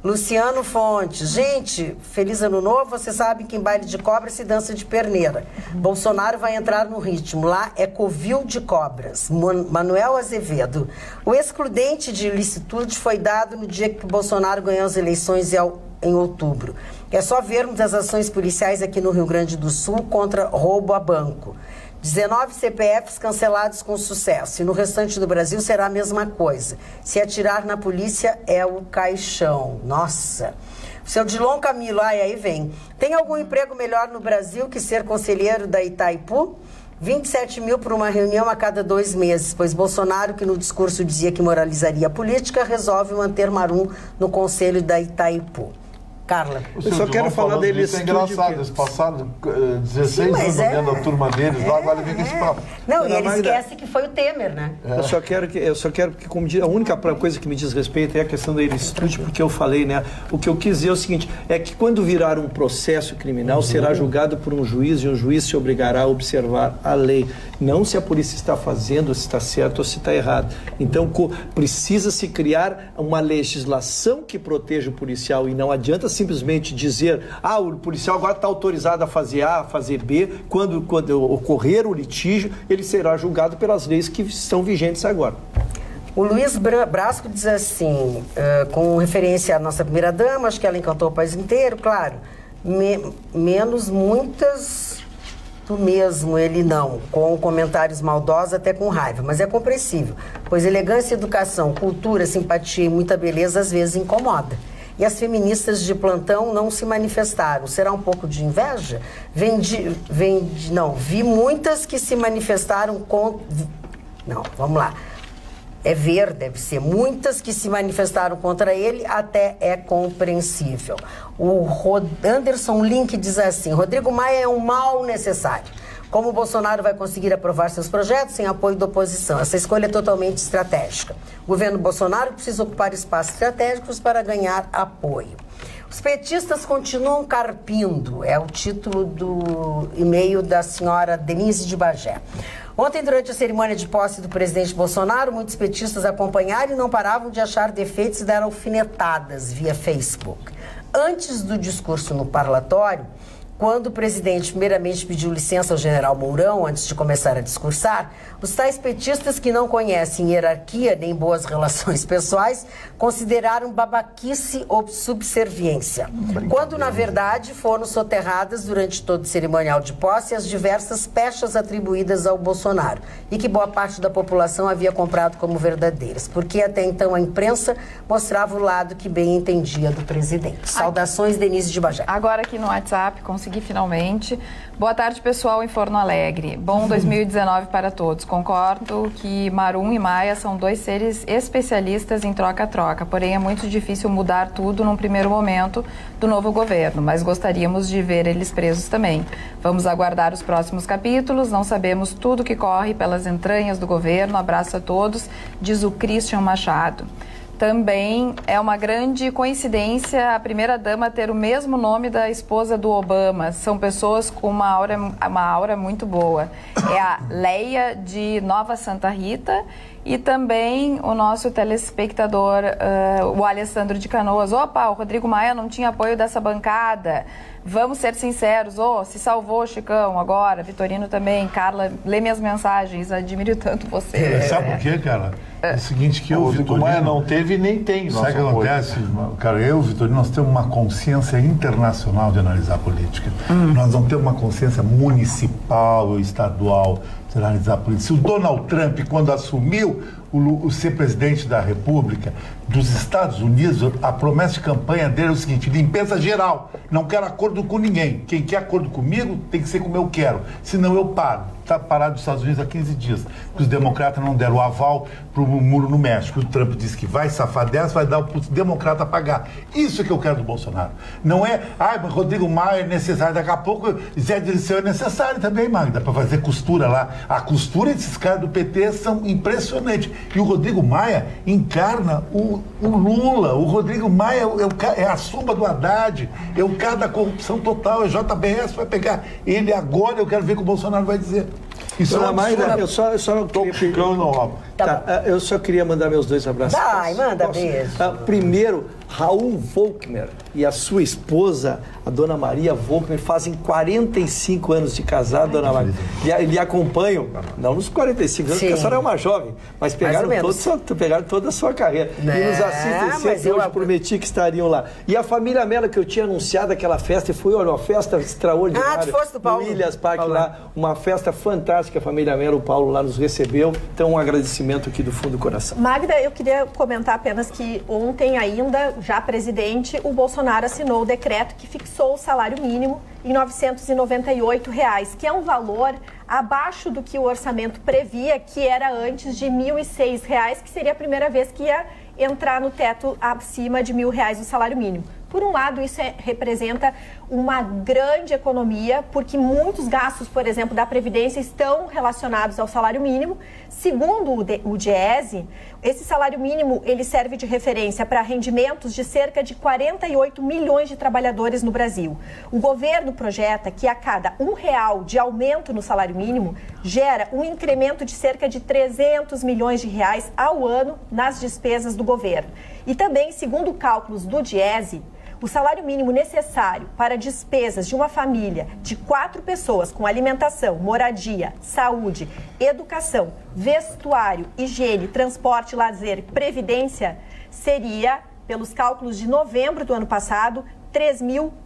Luciano Fontes, gente, feliz ano novo, você sabe que em baile de cobra se dança de perneira. Bolsonaro vai entrar no ritmo, lá é covil de cobras. Manuel Azevedo, o excludente de ilicitude foi dado no dia que Bolsonaro ganhou as eleições em outubro. É só vermos as ações policiais aqui no Rio Grande do Sul contra roubo a banco. 19 CPFs cancelados com sucesso. E no restante do Brasil será a mesma coisa. Se atirar na polícia é o caixão. Nossa. O seu Dilon Camilo, aí vem. Tem algum emprego melhor no Brasil que ser conselheiro da Itaipu? 27 mil por uma reunião a cada 2 meses, pois Bolsonaro, que no discurso dizia que moralizaria a política, resolve manter Marum no conselho da Itaipu. Carla. Eu só quero falar deles. É engraçado, eles passaram 16 anos dentro da turma deles, lá agora vem com esse papo. Não, e ele esquece que foi o Temer, né? Eu só quero que, como diz, a única coisa que me diz respeito é a questão da ilicitude, porque eu falei, né? O que eu quis dizer é o seguinte, é que quando virar um processo criminal, será julgado por um juiz e o juiz se obrigará a observar a lei. Não se a polícia está fazendo, se está certo ou se está errado. Então, precisa-se criar uma legislação que proteja o policial e não adianta simplesmente dizer, o policial agora está autorizado a fazer A, a fazer B, quando ocorrer o litígio, ele será julgado pelas leis que estão vigentes agora. O Luiz Brasco diz assim, com referência à nossa primeira-dama, acho que ela encantou o país inteiro, claro, menos muitas mesmo, ele não, com comentários maldosos, até com raiva, mas é compreensível, pois elegância, educação, cultura, simpatia e muita beleza às vezes incomoda. E as feministas de plantão não se manifestaram. Será um pouco de inveja? Vi muitas que se manifestaram com... Não, vamos lá. Deve ser. Muitas que se manifestaram contra ele, até é compreensível. O Anderson Link diz assim: Rodrigo Maia é um mal necessário. Como o Bolsonaro vai conseguir aprovar seus projetos sem apoio da oposição? Essa escolha é totalmente estratégica. O governo Bolsonaro precisa ocupar espaços estratégicos para ganhar apoio. Os petistas continuam carpindo, é o título do e-mail da senhora Denise de Bagé. Ontem, durante a cerimônia de posse do presidente Bolsonaro, muitos petistas acompanharam e não paravam de achar defeitos e dar alfinetadas via Facebook. Antes do discurso no parlatório, quando o presidente primeiramente pediu licença ao general Mourão antes de começar a discursar, os tais petistas que não conhecem hierarquia nem boas relações pessoais consideraram babaquice ou subserviência, quando na verdade foram soterradas durante todo o cerimonial de posse as diversas pechas atribuídas ao Bolsonaro e que boa parte da população havia comprado como verdadeiras, porque até então a imprensa mostrava o lado que bem entendia do presidente. Saudações, Denise de Bagé. Agora aqui no WhatsApp, consegui finalmente. Boa tarde, pessoal em Forno Alegre. Bom 2019 para todos. Concordo que Marum e Maia são dois seres especialistas em troca-troca, porém é muito difícil mudar tudo num primeiro momento do novo governo, mas gostaríamos de ver eles presos também. Vamos aguardar os próximos capítulos, não sabemos tudo que corre pelas entranhas do governo. Abraço a todos, diz o Christian Machado. Também é uma grande coincidência a primeira-dama ter o mesmo nome da esposa do Obama. São pessoas com uma aura muito boa. É a Leia de Nova Santa Rita e também o nosso telespectador, o Alessandro de Canoas. Opa, o Rodrigo Maia não tinha apoio dessa bancada. Vamos ser sinceros, se salvou, Chicão, agora, Vitorino também. Carla, lê minhas mensagens, admiro tanto você. Sabe por quê, cara? É o seguinte, que o Vitorino Maia não teve e nem tem. Sabe o que acontece? Cara, eu e o Vitorino, nós temos uma consciência internacional de analisar a política. Nós não temos uma consciência municipal ou estadual de analisar a política. Se o Donald Trump, quando assumiu o ser presidente da República dos Estados Unidos, a promessa de campanha dele é o seguinte: limpeza geral, não quero acordo com ninguém, quem quer acordo comigo tem que ser como eu quero, senão eu paro. Está parado nos Estados Unidos há 15 dias, os democratas não deram o aval para o muro no México. O Trump disse que vai safar dessa, vai dar para o democrata pagar. Isso é que eu quero do Bolsonaro. Não é, mas Rodrigo Maia é necessário, daqui a pouco Zé Dirceu é necessário também, Magda, para fazer costura lá. A costura desses caras do PT são impressionantes. E o Rodrigo Maia encarna o Lula. O Rodrigo Maia é a sombra do Haddad, é o cara da corrupção total, é JBS, vai pegar ele agora. Eu quero ver o que o Bolsonaro vai dizer. Isso é Maida, eu só não queria... eu só queria mandar meus dois abraços. Vai, manda beijo. Primeiro, Raul Volkmer e a sua esposa, a dona Maria Volkmer, fazem 45 anos de casado, dona Maria. E lhe acompanham, não nos 45 anos, porque a senhora é uma jovem, mas pegaram toda a sua carreira. E nos assistem sempre. Hoje prometi que estariam lá. E a família Mello, que eu tinha anunciado aquela festa, e foi, olha, uma festa extraordinária. Tu fosse do Paulo. No Williams Park lá, uma festa fantástica. A família Mello, o Paulo lá nos recebeu. Então, um agradecimento aqui do fundo do coração. Magda, eu queria comentar apenas que ontem ainda, já presidente, o Bolsonaro assinou o decreto que fixou o salário mínimo em R$ 998, que é um valor abaixo do que o orçamento previa, que era antes de R$ 1.006, que seria a primeira vez que ia entrar no teto acima de R$ 1.000 o salário mínimo. Por um lado, isso representa uma grande economia, porque muitos gastos, por exemplo, da Previdência estão relacionados ao salário mínimo. Segundo o Diese, esse salário mínimo ele serve de referência para rendimentos de cerca de 48 milhões de trabalhadores no Brasil. O governo projeta que a cada R$1 de aumento no salário mínimo gera um incremento de cerca de 300 milhões de reais ao ano nas despesas do governo. E também, segundo cálculos do Diese, o salário mínimo necessário para despesas de uma família de 4 pessoas com alimentação, moradia, saúde, educação, vestuário, higiene, transporte, lazer e previdência seria, pelos cálculos de novembro do ano passado, R$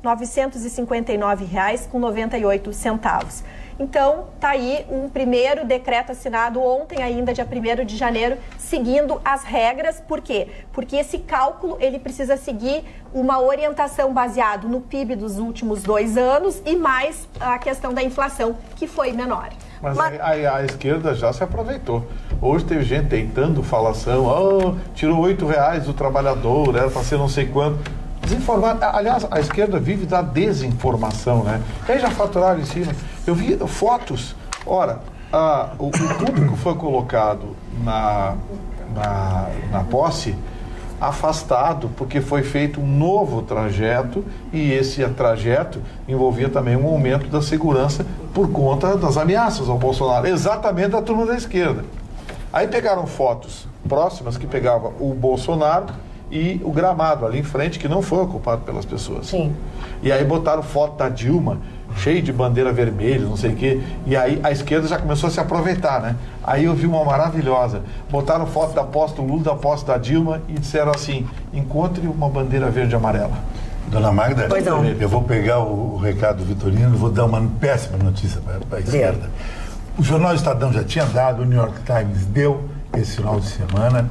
3.959,98. Então, tá aí um primeiro decreto assinado ontem ainda, dia 1º de janeiro, seguindo as regras. Por quê? Porque esse cálculo, ele precisa seguir uma orientação baseada no PIB dos últimos 2 anos e mais a questão da inflação, que foi menor. Mas a esquerda já se aproveitou. Hoje teve gente tentando falação, tirou R$8 do trabalhador, era para ser não sei quanto. Desinformado. Aliás, a esquerda vive da desinformação, né? E aí já faturaram em cima. Eu vi fotos. Ora, o público foi colocado na posse afastado, porque foi feito um novo trajeto e esse trajeto envolvia também um aumento da segurança por conta das ameaças ao Bolsonaro, exatamente da turma da esquerda. Aí pegaram fotos próximas que pegava o Bolsonaro e o gramado ali em frente, que não foi ocupado pelas pessoas. Sim. E aí botaram foto da Dilma, cheio de bandeira vermelha, não sei o quê, e aí a esquerda já começou a se aproveitar, né? Aí eu vi uma maravilhosa, botaram foto da posse do Lula, da posse da Dilma e disseram assim, encontre uma bandeira verde e amarela. Dona Magda, eu vou pegar o recado do Vitorino e vou dar uma péssima notícia para a esquerda. O jornal Estadão já tinha dado, o New York Times deu esse final de semana,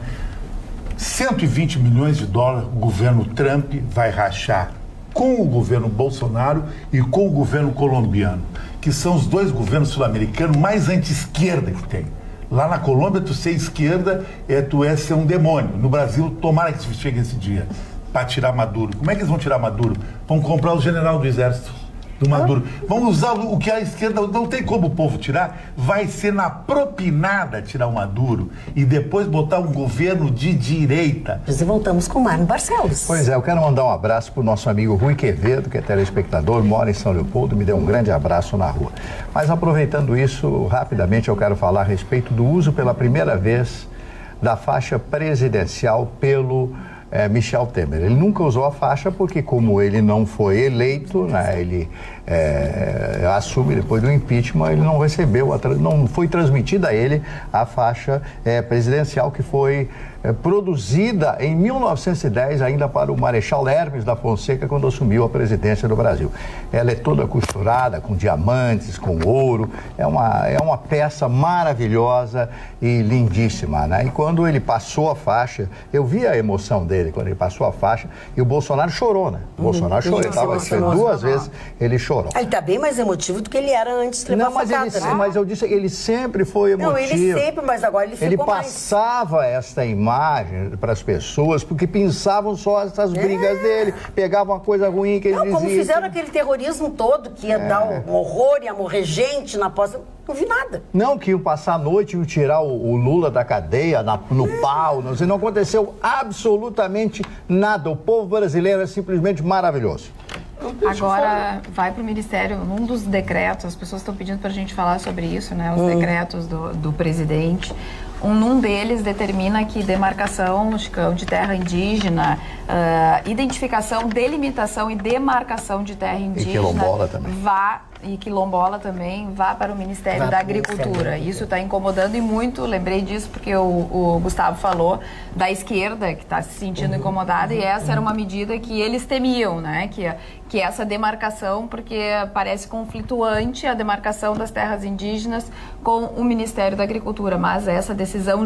120 milhões de dólares o governo Trump vai rachar com o governo Bolsonaro e com o governo colombiano, que são os 2 governos sul-americanos mais anti-esquerda que tem. Lá na Colômbia, tu ser esquerda, tu é ser um demônio. No Brasil, tomara que chegue esse dia, para tirar Maduro. Como é que eles vão tirar Maduro? Vão comprar o general do exército do Maduro. Vão usar o que a esquerda não tem como o povo tirar, vai ser na propinada tirar o Maduro e depois botar um governo de direita. E voltamos com o Mário Barcelos. Pois é, eu quero mandar um abraço para o nosso amigo Rui Quevedo, que é telespectador, mora em São Leopoldo, me deu um grande abraço na rua. Mas aproveitando isso, rapidamente eu quero falar a respeito do uso pela primeira vez da faixa presidencial pelo Michel Temer. Ele nunca usou a faixa porque, como ele não foi eleito, né, ele assume depois do impeachment, ele não recebeu, não foi transmitida a ele a faixa presidencial que foi produzida em 1910 ainda para o Marechal Hermes da Fonseca quando assumiu a presidência do Brasil. Ela é toda costurada com diamantes, com ouro, é uma peça maravilhosa e lindíssima, né? E quando ele passou a faixa, eu vi a emoção dele quando ele passou a faixa e o Bolsonaro chorou, né? O Bolsonaro chorou, ele estava 2 vezes, ele chorou. Ele está bem mais emotivo do que ele era antes de levar facada, né? Mas eu disse que ele sempre foi emotivo. Não, ele sempre, mas agora ele ficou mais. Ele passava esta imagem para as pessoas, porque pensavam só essas brigas dele, pegavam uma coisa ruim que ele dizia. Como fizeram aquele terrorismo todo, que ia dar um horror, ia morrer gente na posse. Não vi nada. Não, que iam passar a noite, iam tirar o Lula da cadeia, no pau, não aconteceu absolutamente nada. O povo brasileiro é simplesmente maravilhoso. Agora vai para o Ministério, num dos decretos, as pessoas estão pedindo para a gente falar sobre isso, né? Os decretos do presidente. Num deles determina que demarcação de terra indígena, identificação, delimitação e demarcação de terra indígena e quilombola também vá para o Ministério da Agricultura. Isso está incomodando e muito, lembrei disso porque o Gustavo falou da esquerda que está se sentindo incomodada e essa era uma medida que eles temiam, né? Que essa demarcação, porque parece conflituante a demarcação das terras indígenas com o Ministério da Agricultura, mas essa decisão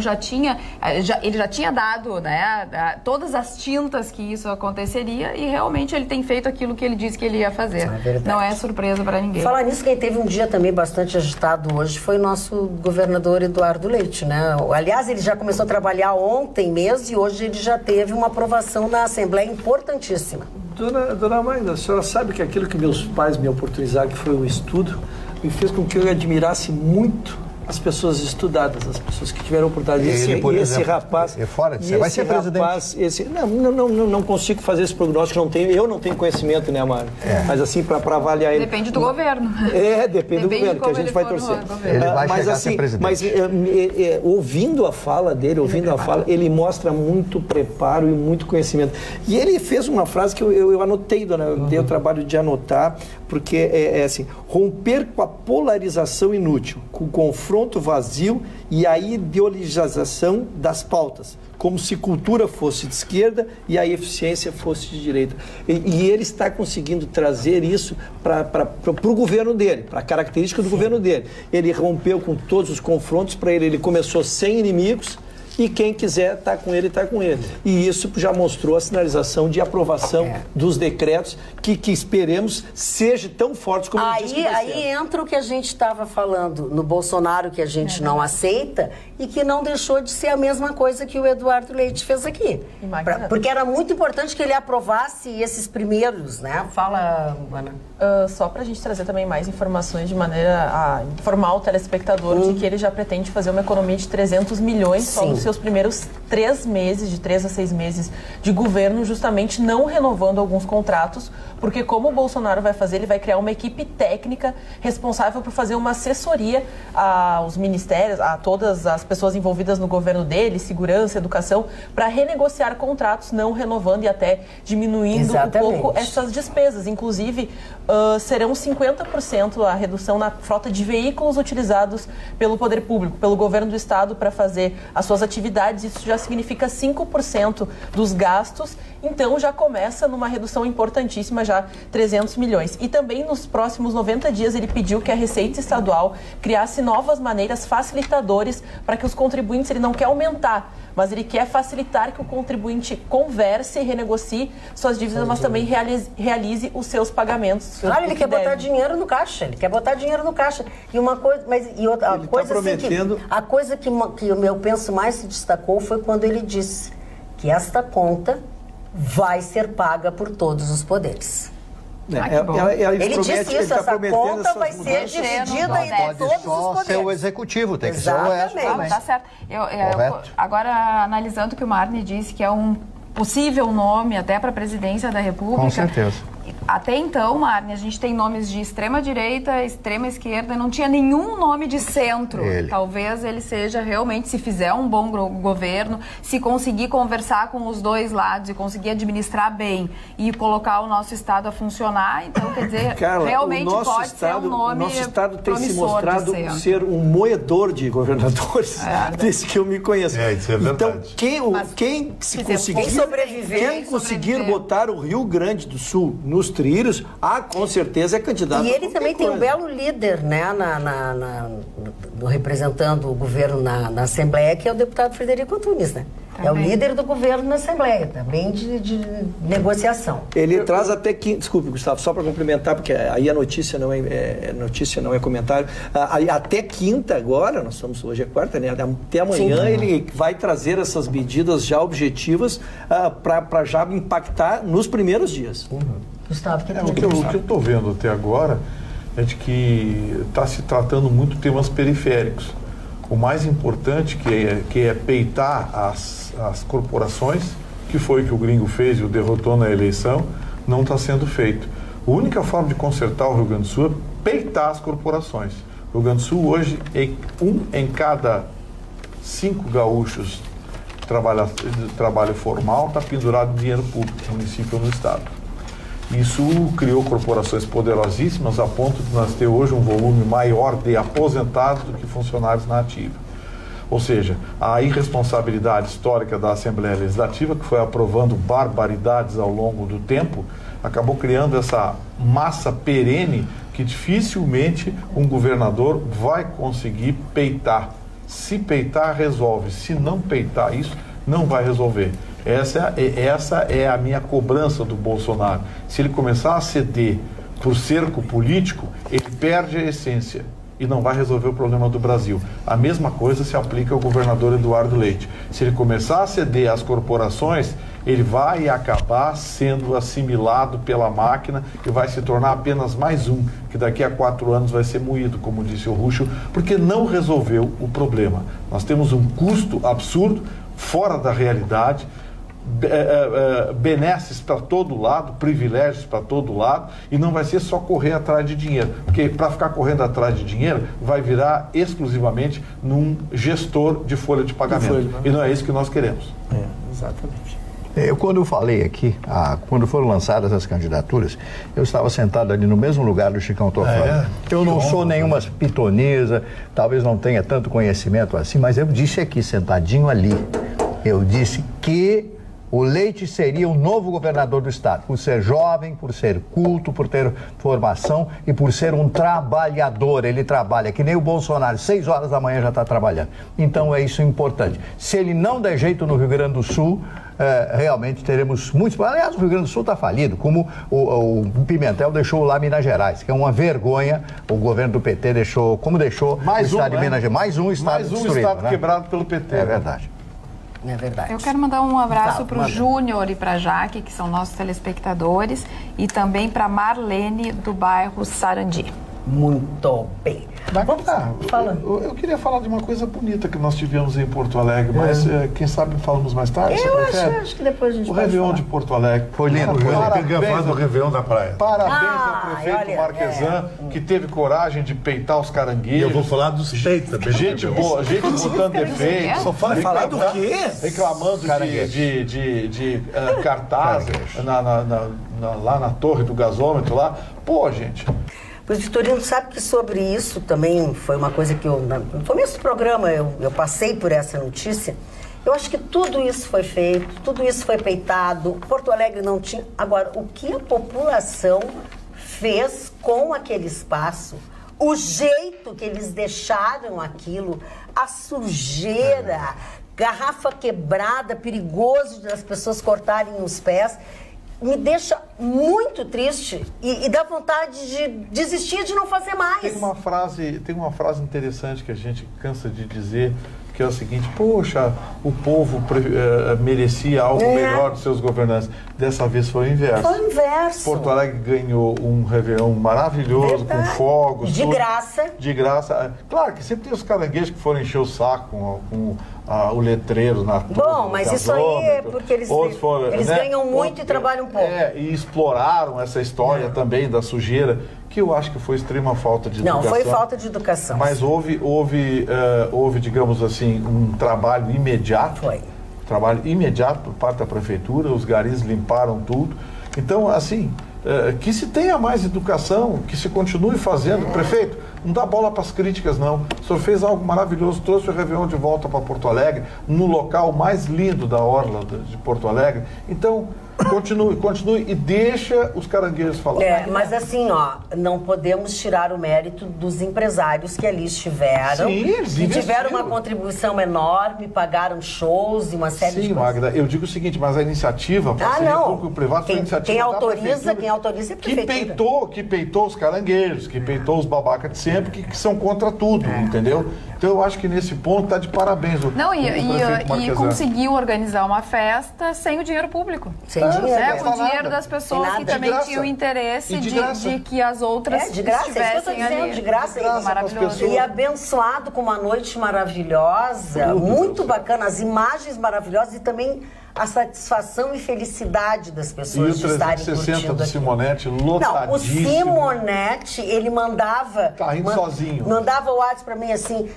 ele já tinha dado, né, todas as tintas que isso aconteceria e realmente ele tem feito aquilo que ele disse que ele ia fazer. Não é surpresa para ninguém. Falar nisso, quem teve um dia também bastante agitado hoje foi o nosso governador Eduardo Leite, né? Aliás, ele já começou a trabalhar ontem mesmo e hoje ele já teve uma aprovação na Assembleia importantíssima. Dona Magda, a senhora sabe que aquilo que meus pais me oportunizaram, que foi o estudo, me fez com que eu admirasse muito as pessoas estudadas, as pessoas que tiveram oportunidade. Esse rapaz... Você vai ser presidente? Não consigo fazer esse prognóstico, eu não tenho conhecimento, né, Mário? Mas assim, para avaliar ele... Depende do governo. Depende do governo, que a gente vai torcer. Ele vai chegar a ser presidente. Mas ouvindo a fala dele, ele mostra muito preparo e muito conhecimento. E ele fez uma frase que eu anotei, eu dei o trabalho de anotar, porque é assim, romper com a polarização inútil, com o confronto confronto vazio e a ideologização das pautas, como se cultura fosse de esquerda e a eficiência fosse de direita. E ele está conseguindo trazer isso para o governo dele, para a característica do governo dele. Ele rompeu com todos os confrontos, para ele começou sem inimigos, e quem quiser estar com ele, está com ele. E isso já mostrou a sinalização de aprovação dos decretos que esperemos seja tão fortes como ele disse que vai ser. Aí entra o que a gente estava falando no Bolsonaro, que a gente não aceita e que não deixou de ser a mesma coisa que o Eduardo Leite fez aqui. Porque era muito importante que ele aprovasse esses primeiros, né? Fala, Ana. Só para a gente trazer também mais informações de maneira a informar o telespectador de que ele já pretende fazer uma economia de 300 milhões só nos seus primeiros 3 meses, de 3 a 6 meses de governo, justamente não renovando alguns contratos, porque como o Bolsonaro vai fazer, ele vai criar uma equipe técnica responsável por fazer uma assessoria aos ministérios, a todas as pessoas envolvidas no governo dele, segurança, educação, para renegociar contratos, não renovando e até diminuindo um pouco essas despesas. Inclusive, serão 50% a redução na frota de veículos utilizados pelo poder público, pelo governo do estado para fazer as suas atividades. Isso já significa 5% dos gastos, então já começa numa redução importantíssima, já 300 milhões. E também nos próximos 90 dias ele pediu que a Receita Estadual criasse novas maneiras facilitadores para que os contribuintes, ele não quer aumentar, mas ele quer facilitar que o contribuinte converse e renegocie suas dívidas, mas também realize os seus pagamentos. Claro, ele quer botar dinheiro no caixa, E uma coisa, a coisa que o meu penso mais se destacou foi quando ele disse que esta conta vai ser paga por todos os poderes. Ele disse isso, essa conta vai ser dividida em todos os poderes. Ser o executivo, tem que ser o resto também. Tá certo. Agora, analisando o que o Marne disse, que é um possível nome até para a presidência da República. Com certeza. Até então, Marne, a gente tem nomes de extrema-direita, extrema-esquerda, não tinha nenhum nome de centro. Talvez ele seja realmente, se fizer um bom governo, se conseguir conversar com os dois lados e conseguir administrar bem e colocar o nosso Estado a funcionar, então, quer dizer, realmente pode ser um nome. O nosso Estado tem se mostrado ser um moedor de governadores, desde que eu me conheço. Isso é verdade. Então, quem conseguir botar o Rio Grande do Sul nos trilhos, com certeza é candidato. E ele também tem um belo líder, né, representando o governo na Assembleia, que é o deputado Frederico Antunes, né? É o líder do governo na Assembleia, também de negociação. Ele traz até quinta, desculpe, Gustavo, só para complementar, porque aí a notícia não é comentário. Até quinta agora, hoje é quarta, né? Até amanhã ele vai trazer essas medidas já objetivas para já impactar nos primeiros dias. Gustavo, o que eu estou vendo até agora é de que está se tratando muito temas periféricos. O mais importante que é peitar as corporações, que foi o que o gringo fez e o derrotou na eleição, não está sendo feito. A única forma de consertar o Rio Grande do Sul é peitar as corporações. O Rio Grande do Sul hoje, um em cada 5 gaúchos de trabalho formal está pendurado em dinheiro público, no município ou no estado. Isso criou corporações poderosíssimas a ponto de nós ter hoje um volume maior de aposentados do que funcionários na ativa. Ou seja, a irresponsabilidade histórica da Assembleia Legislativa, que foi aprovando barbaridades ao longo do tempo, acabou criando essa massa perene que dificilmente um governador vai conseguir peitar. Se peitar, resolve. Se não peitar isso, não vai resolver. Essa é a minha cobrança do Bolsonaro. Se ele começar a ceder por cerco político, ele perde a essência e não vai resolver o problema do Brasil. A mesma coisa se aplica ao governador Eduardo Leite. Se ele começar a ceder às corporações, ele vai acabar sendo assimilado pela máquina e vai se tornar apenas mais um, que daqui a 4 anos vai ser moído, como disse o Ruxo, porque não resolveu o problema. Nós temos um custo absurdo, fora da realidade, benesses para todo lado, privilégios para todo lado, e não vai ser só correr atrás de dinheiro, porque para ficar correndo atrás de dinheiro vai virar exclusivamente num gestor de folha de pagamento, e não é isso que nós queremos. Exatamente. Quando eu falei aqui, quando foram lançadas as candidaturas, eu estava sentado ali no mesmo lugar do Chicão Tofani. Eu não sou nenhuma pitonisa, talvez não tenha tanto conhecimento assim, mas eu disse aqui, sentadinho ali, eu disse que o Leite seria o novo governador do estado, por ser jovem, por ser culto, por ter formação e por ser um trabalhador. Ele trabalha, que nem o Bolsonaro, 6 horas da manhã já está trabalhando. Então é isso importante. Se ele não der jeito no Rio Grande do Sul, realmente teremos muitos... Aliás, o Rio Grande do Sul está falido, como o Pimentel deixou lá Minas Gerais, que é uma vergonha. O governo do PT deixou, como deixou o estado de Minas Gerais. Mais um estado destruído, né? Quebrado pelo PT. É verdade. É verdade. Eu quero mandar um abraço para o Júnior e para a Jaque, que são nossos telespectadores, e também para Marlene, do bairro Sarandi. Muito bem. Vamos lá. Eu queria falar de uma coisa bonita que nós tivemos em Porto Alegre, mas quem sabe falamos mais tarde. Eu acho que depois a gente pode Réveillon falar. de Porto Alegre. Foi lindo. Eu peguei a do Réveillon da praia. Parabéns ao prefeito Marquesan, que teve coragem de peitar os caranguejos. Eu vou falar dos peitos também. Gente boa, gente botando defeitos. Só falar do quê? Reclamando de cartaz lá na torre do gasômetro lá. Pô, gente... Pois, Vitorino, sabe que sobre isso também foi uma coisa que no começo do programa eu passei por essa notícia. Eu acho que tudo isso foi feito, tudo isso foi peitado, Porto Alegre não tinha... Agora, o que a população fez com aquele espaço, o jeito que eles deixaram aquilo, a sujeira, garrafa quebrada, perigoso das pessoas cortarem os pés... me deixa muito triste e dá vontade de desistir, de não fazer mais. Tem uma frase interessante que a gente cansa de dizer, que é o seguinte: poxa, o povo merecia algo melhor dos seus governantes. Dessa vez foi o inverso. Foi o inverso. Porto Alegre ganhou um Réveillon maravilhoso, com fogos. De graça. De graça. Claro que sempre tem os caranguejos que foram encher o saco com o letreiro na torre. Bom, mas isso aí é porque eles ganham muito e trabalham pouco. E exploraram essa história também da sujeira, que eu acho que foi extrema falta de educação. Não, foi falta de educação. Mas houve, digamos assim, um trabalho imediato. Foi. Trabalho imediato por parte da prefeitura, os garis limparam tudo. Então, assim, que se tenha mais educação, que se continue fazendo. Prefeito, não dá bola para as críticas, não. O senhor fez algo maravilhoso, trouxe o Réveillon de volta para Porto Alegre, no local mais lindo da orla de Porto Alegre. Então, continue e deixa os caranguejos falar. Mas assim, não podemos tirar o mérito dos empresários que ali estiveram. Sim, eles que tiveram uma contribuição enorme, pagaram shows e uma série de coisas. Sim, Magda, eu digo o seguinte, mas a iniciativa, parceria público-privada, foi a iniciativa quem autoriza é a prefeitura. Que peitou os caranguejos, que peitou os babacas de sempre, que são contra tudo, entendeu? Então eu acho que nesse ponto está de parabéns o prefeito Marquesan. E conseguiu organizar uma festa sem o dinheiro público. Sem dinheiro. Com o dinheiro das pessoas que também tinham interesse de que as outras de graça, estivessem ali. De graça, maravilhoso. E abençoado com uma noite maravilhosa, muito bacana, as imagens maravilhosas e também a satisfação e felicidade das pessoas de estarem curtindo. E o 360 do Simonetti, lotadíssimo. Não, o Simonetti, ele mandava... Tá rindo sozinho. Mandava o WhatsApp pra mim assim...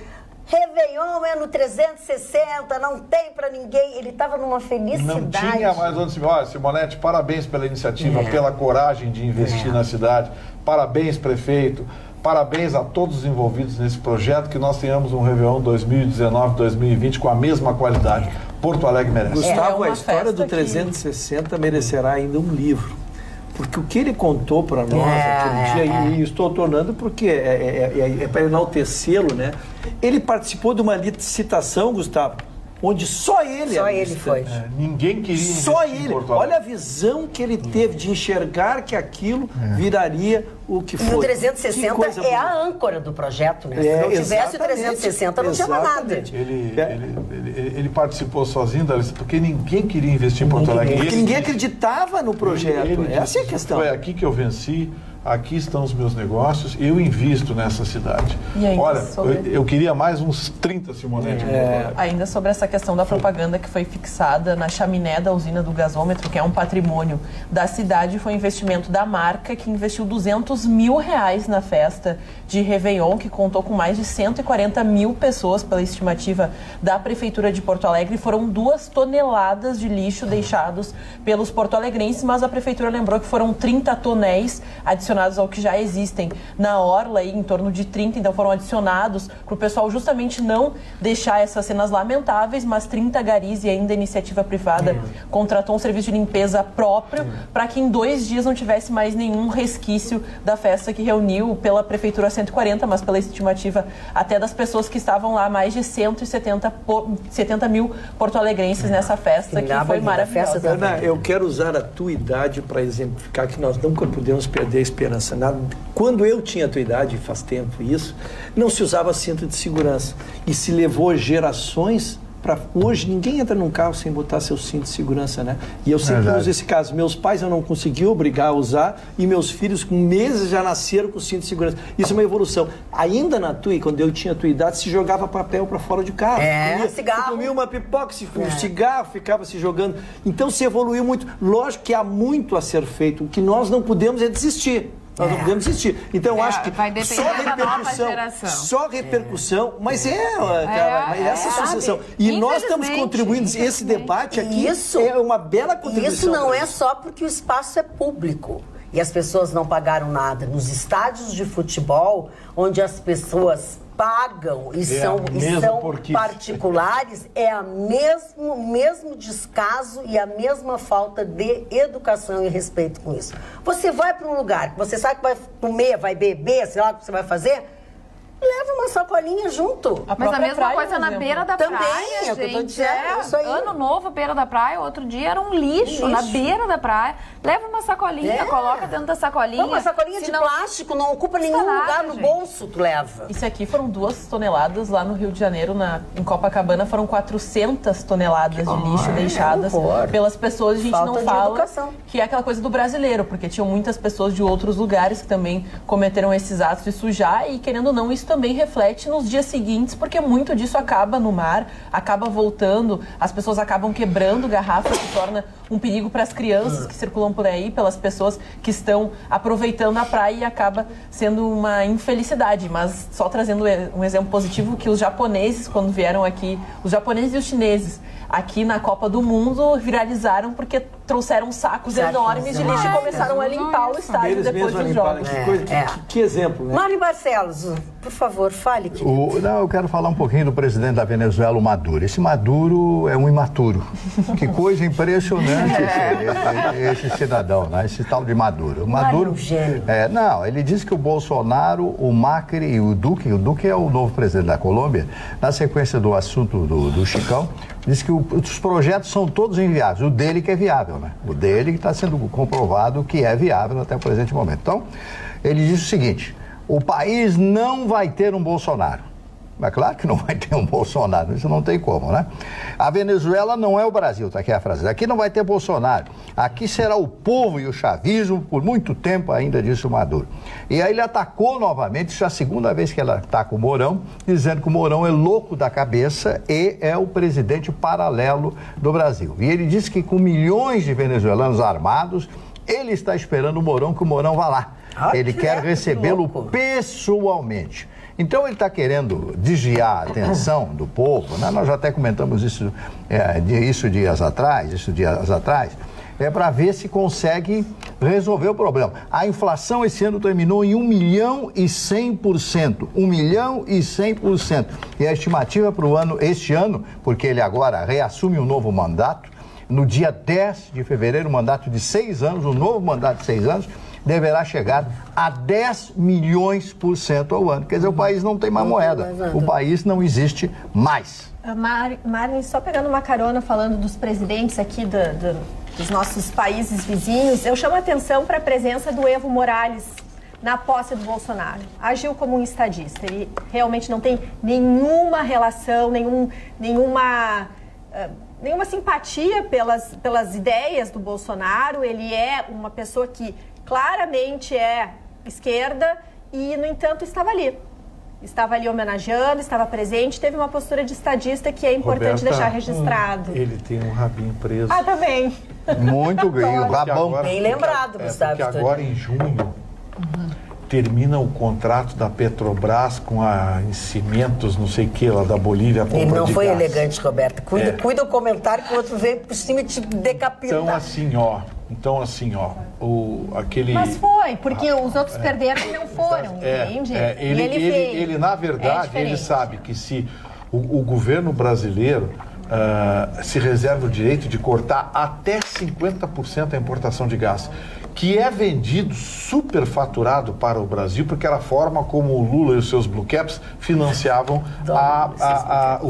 Réveillon é no 360, não tem pra ninguém. Ele estava numa felicidade. Não tinha mais onde se... Olha, Simonetti, parabéns pela iniciativa, pela coragem de investir na cidade. Parabéns, prefeito. Parabéns a todos os envolvidos nesse projeto, que nós tenhamos um Réveillon 2019-2020 com a mesma qualidade. Porto Alegre merece. Gustavo, a história do 360 merecerá ainda um livro. Porque o que ele contou para nós aquele dia, e estou tornando porque é para enaltecê-lo, né? Ele participou de uma licitação, Gustavo, onde só ele foi. Ninguém queria só ele. Olha a visão que ele teve de enxergar que aquilo viraria o que foi. E o 360 é a âncora do projeto, né? Se não tivesse o 360, não tinha mais nada. Ele participou sozinho da lista, porque ninguém queria investir em Porto Alegre. Porque ninguém acreditava no projeto. Essa é a questão. Foi aqui que eu venci. aqui estão os meus negócios, eu invisto nessa cidade. Olha, eu queria mais uns 30 Simonete. Ainda sobre essa questão da propaganda que foi fixada na chaminé da usina do gasômetro, que é um patrimônio da cidade, foi um investimento da marca, que investiu R$200 mil na festa de Réveillon, que contou com mais de 140 mil pessoas, pela estimativa da Prefeitura de Porto Alegre. Foram 2 toneladas de lixo deixados pelos porto-alegrenses, mas a Prefeitura lembrou que foram 30 tonéis adicionados ao que já existem na orla, aí, em torno de 30, então foram adicionados para o pessoal justamente não deixar essas cenas lamentáveis, mas 30 garis, e ainda a iniciativa privada contratou um serviço de limpeza próprio para que em 2 dias não tivesse mais nenhum resquício da festa, que reuniu pela Prefeitura 140, mas pela estimativa até das pessoas que estavam lá, mais de 170 mil porto-alegrenses nessa festa, que foi maravilhosa. Ana, eu quero usar a tua idade para exemplificar que nós nunca podemos perder a esperança. Quando eu tinha a tua idade, faz tempo isso, não se usava cinto de segurança. E se levou gerações para... Hoje, ninguém entra num carro sem botar seu cinto de segurança, né? E eu sempre uso esse caso. Meus pais eu não consegui obrigar a usar, e meus filhos com meses já nasceram com cinto de segurança. Isso é uma evolução. Ainda na tua, quando eu tinha a tua idade, se jogava papel para fora de carro. Cigarro. Comia uma pipoca, um cigarro, ficava se jogando. Então se evoluiu muito. Lógico que há muito a ser feito. O que nós não podemos é desistir. Nós não podemos desistir. Então, eu acho que só repercussão, mas essa associação. E nós estamos contribuindo, esse debate aqui é uma bela contribuição. Isso não é só porque o espaço é público e as pessoas não pagaram nada. Nos estádios de futebol, onde as pessoas pagam e são particulares, é o mesmo descaso e a mesma falta de educação e respeito com isso. Você vai para um lugar que você sabe que vai comer, vai beber, sei lá o que você vai fazer, leva uma sacolinha junto. Mas a mesma coisa na beira da praia, é o que eu tô dizendo, isso aí. Ano novo, beira da praia, outro dia era um lixo na beira da praia. Leva uma sacolinha, coloca dentro da sacolinha. Uma sacolinha de plástico, não ocupa nenhum lugar no bolso, tu leva. Isso aqui foram 2 toneladas, lá no Rio de Janeiro, em Copacabana, foram 400 toneladas de lixo deixadas pelas pessoas. A gente não fala que é aquela coisa do brasileiro, porque tinham muitas pessoas de outros lugares que também cometeram esses atos de sujar, e querendo ou não, isso também reflete nos dias seguintes, porque muito disso acaba no mar, acaba voltando, as pessoas acabam quebrando garrafas, que torna um perigo para as crianças que circulam por aí, pelas pessoas que estão aproveitando a praia, e acaba sendo uma infelicidade. Mas só trazendo um exemplo positivo, que os japoneses, quando vieram aqui, os japoneses e os chineses, aqui na Copa do Mundo, viralizaram porque trouxeram sacos enormes de lixo e começaram a limpar o estádio depois dos jogos. Que exemplo, né? Mário Barcelos, por favor, fale. Eu quero falar um pouquinho do presidente da Venezuela, o Maduro. Esse Maduro é um imaturo. Que coisa impressionante esse cidadão, né? Esse tal de Maduro. O Maduro, ele disse que o Bolsonaro, o Macri e o Duque é o novo presidente da Colômbia, na sequência do assunto do Chicão, disse que os projetos são todos inviáveis. O dele que é viável, né? O dele que está sendo comprovado que é viável até o presente momento. Então, ele disse o seguinte: o país não vai ter um Bolsonaro. É claro que não vai ter um Bolsonaro, isso não tem como, né? A Venezuela não é o Brasil, tá aqui a frase. Aqui não vai ter Bolsonaro. Aqui será o povo e o chavismo por muito tempo ainda, disse o Maduro. E aí ele atacou novamente, isso é a segunda vez que ele ataca o Mourão, dizendo que o Mourão é louco da cabeça e é o presidente paralelo do Brasil. E ele disse que com milhões de venezuelanos armados, ele está esperando o Mourão, que o Mourão vá lá. Ele quer recebê-lo pessoalmente. Então ele está querendo desviar a atenção do povo, né? Nós já até comentamos isso dias atrás, para ver se consegue resolver o problema. A inflação esse ano terminou em 1.100%. 1.100%. E a estimativa para este ano, porque ele agora reassume um novo mandato, no dia 10 de fevereiro, um mandato de 6 anos, um novo mandato de 6 anos, deverá chegar a 10 milhões por cento ao ano. Quer dizer, o país não tem mais moeda. O país não existe mais. Marlene, só pegando uma carona, falando dos presidentes aqui dos nossos países vizinhos, eu chamo a atenção para a presença do Evo Morales na posse do Bolsonaro. Agiu como um estadista. Ele realmente não tem nenhuma relação, nenhuma simpatia pelas ideias do Bolsonaro. Ele é uma pessoa que claramente é esquerda e, no entanto, estava ali. Estava ali homenageando, estava presente, teve uma postura de estadista que é importante Roberta, deixar registrado. Ele tem um rabinho preso. Ah, também. Muito bem, o rabão. Bem lembrado, Gustavo. Porque agora, em junho, termina o contrato da Petrobras com a Cimentos, não sei o que, lá da Bolívia. Ele não foi gás. elegante, Roberta. Cuida o comentário que o outro veio por cima e te decapita. Então, assim, ó, aquele... Mas foi, porque os outros perderam e não foram, entende? Ele, na verdade, ele sabe que se o governo brasileiro se reserva o direito de cortar até 50% a importação de gás, que é vendido superfaturado para o Brasil, porque era a forma como o Lula e os seus Blue Caps financiavam o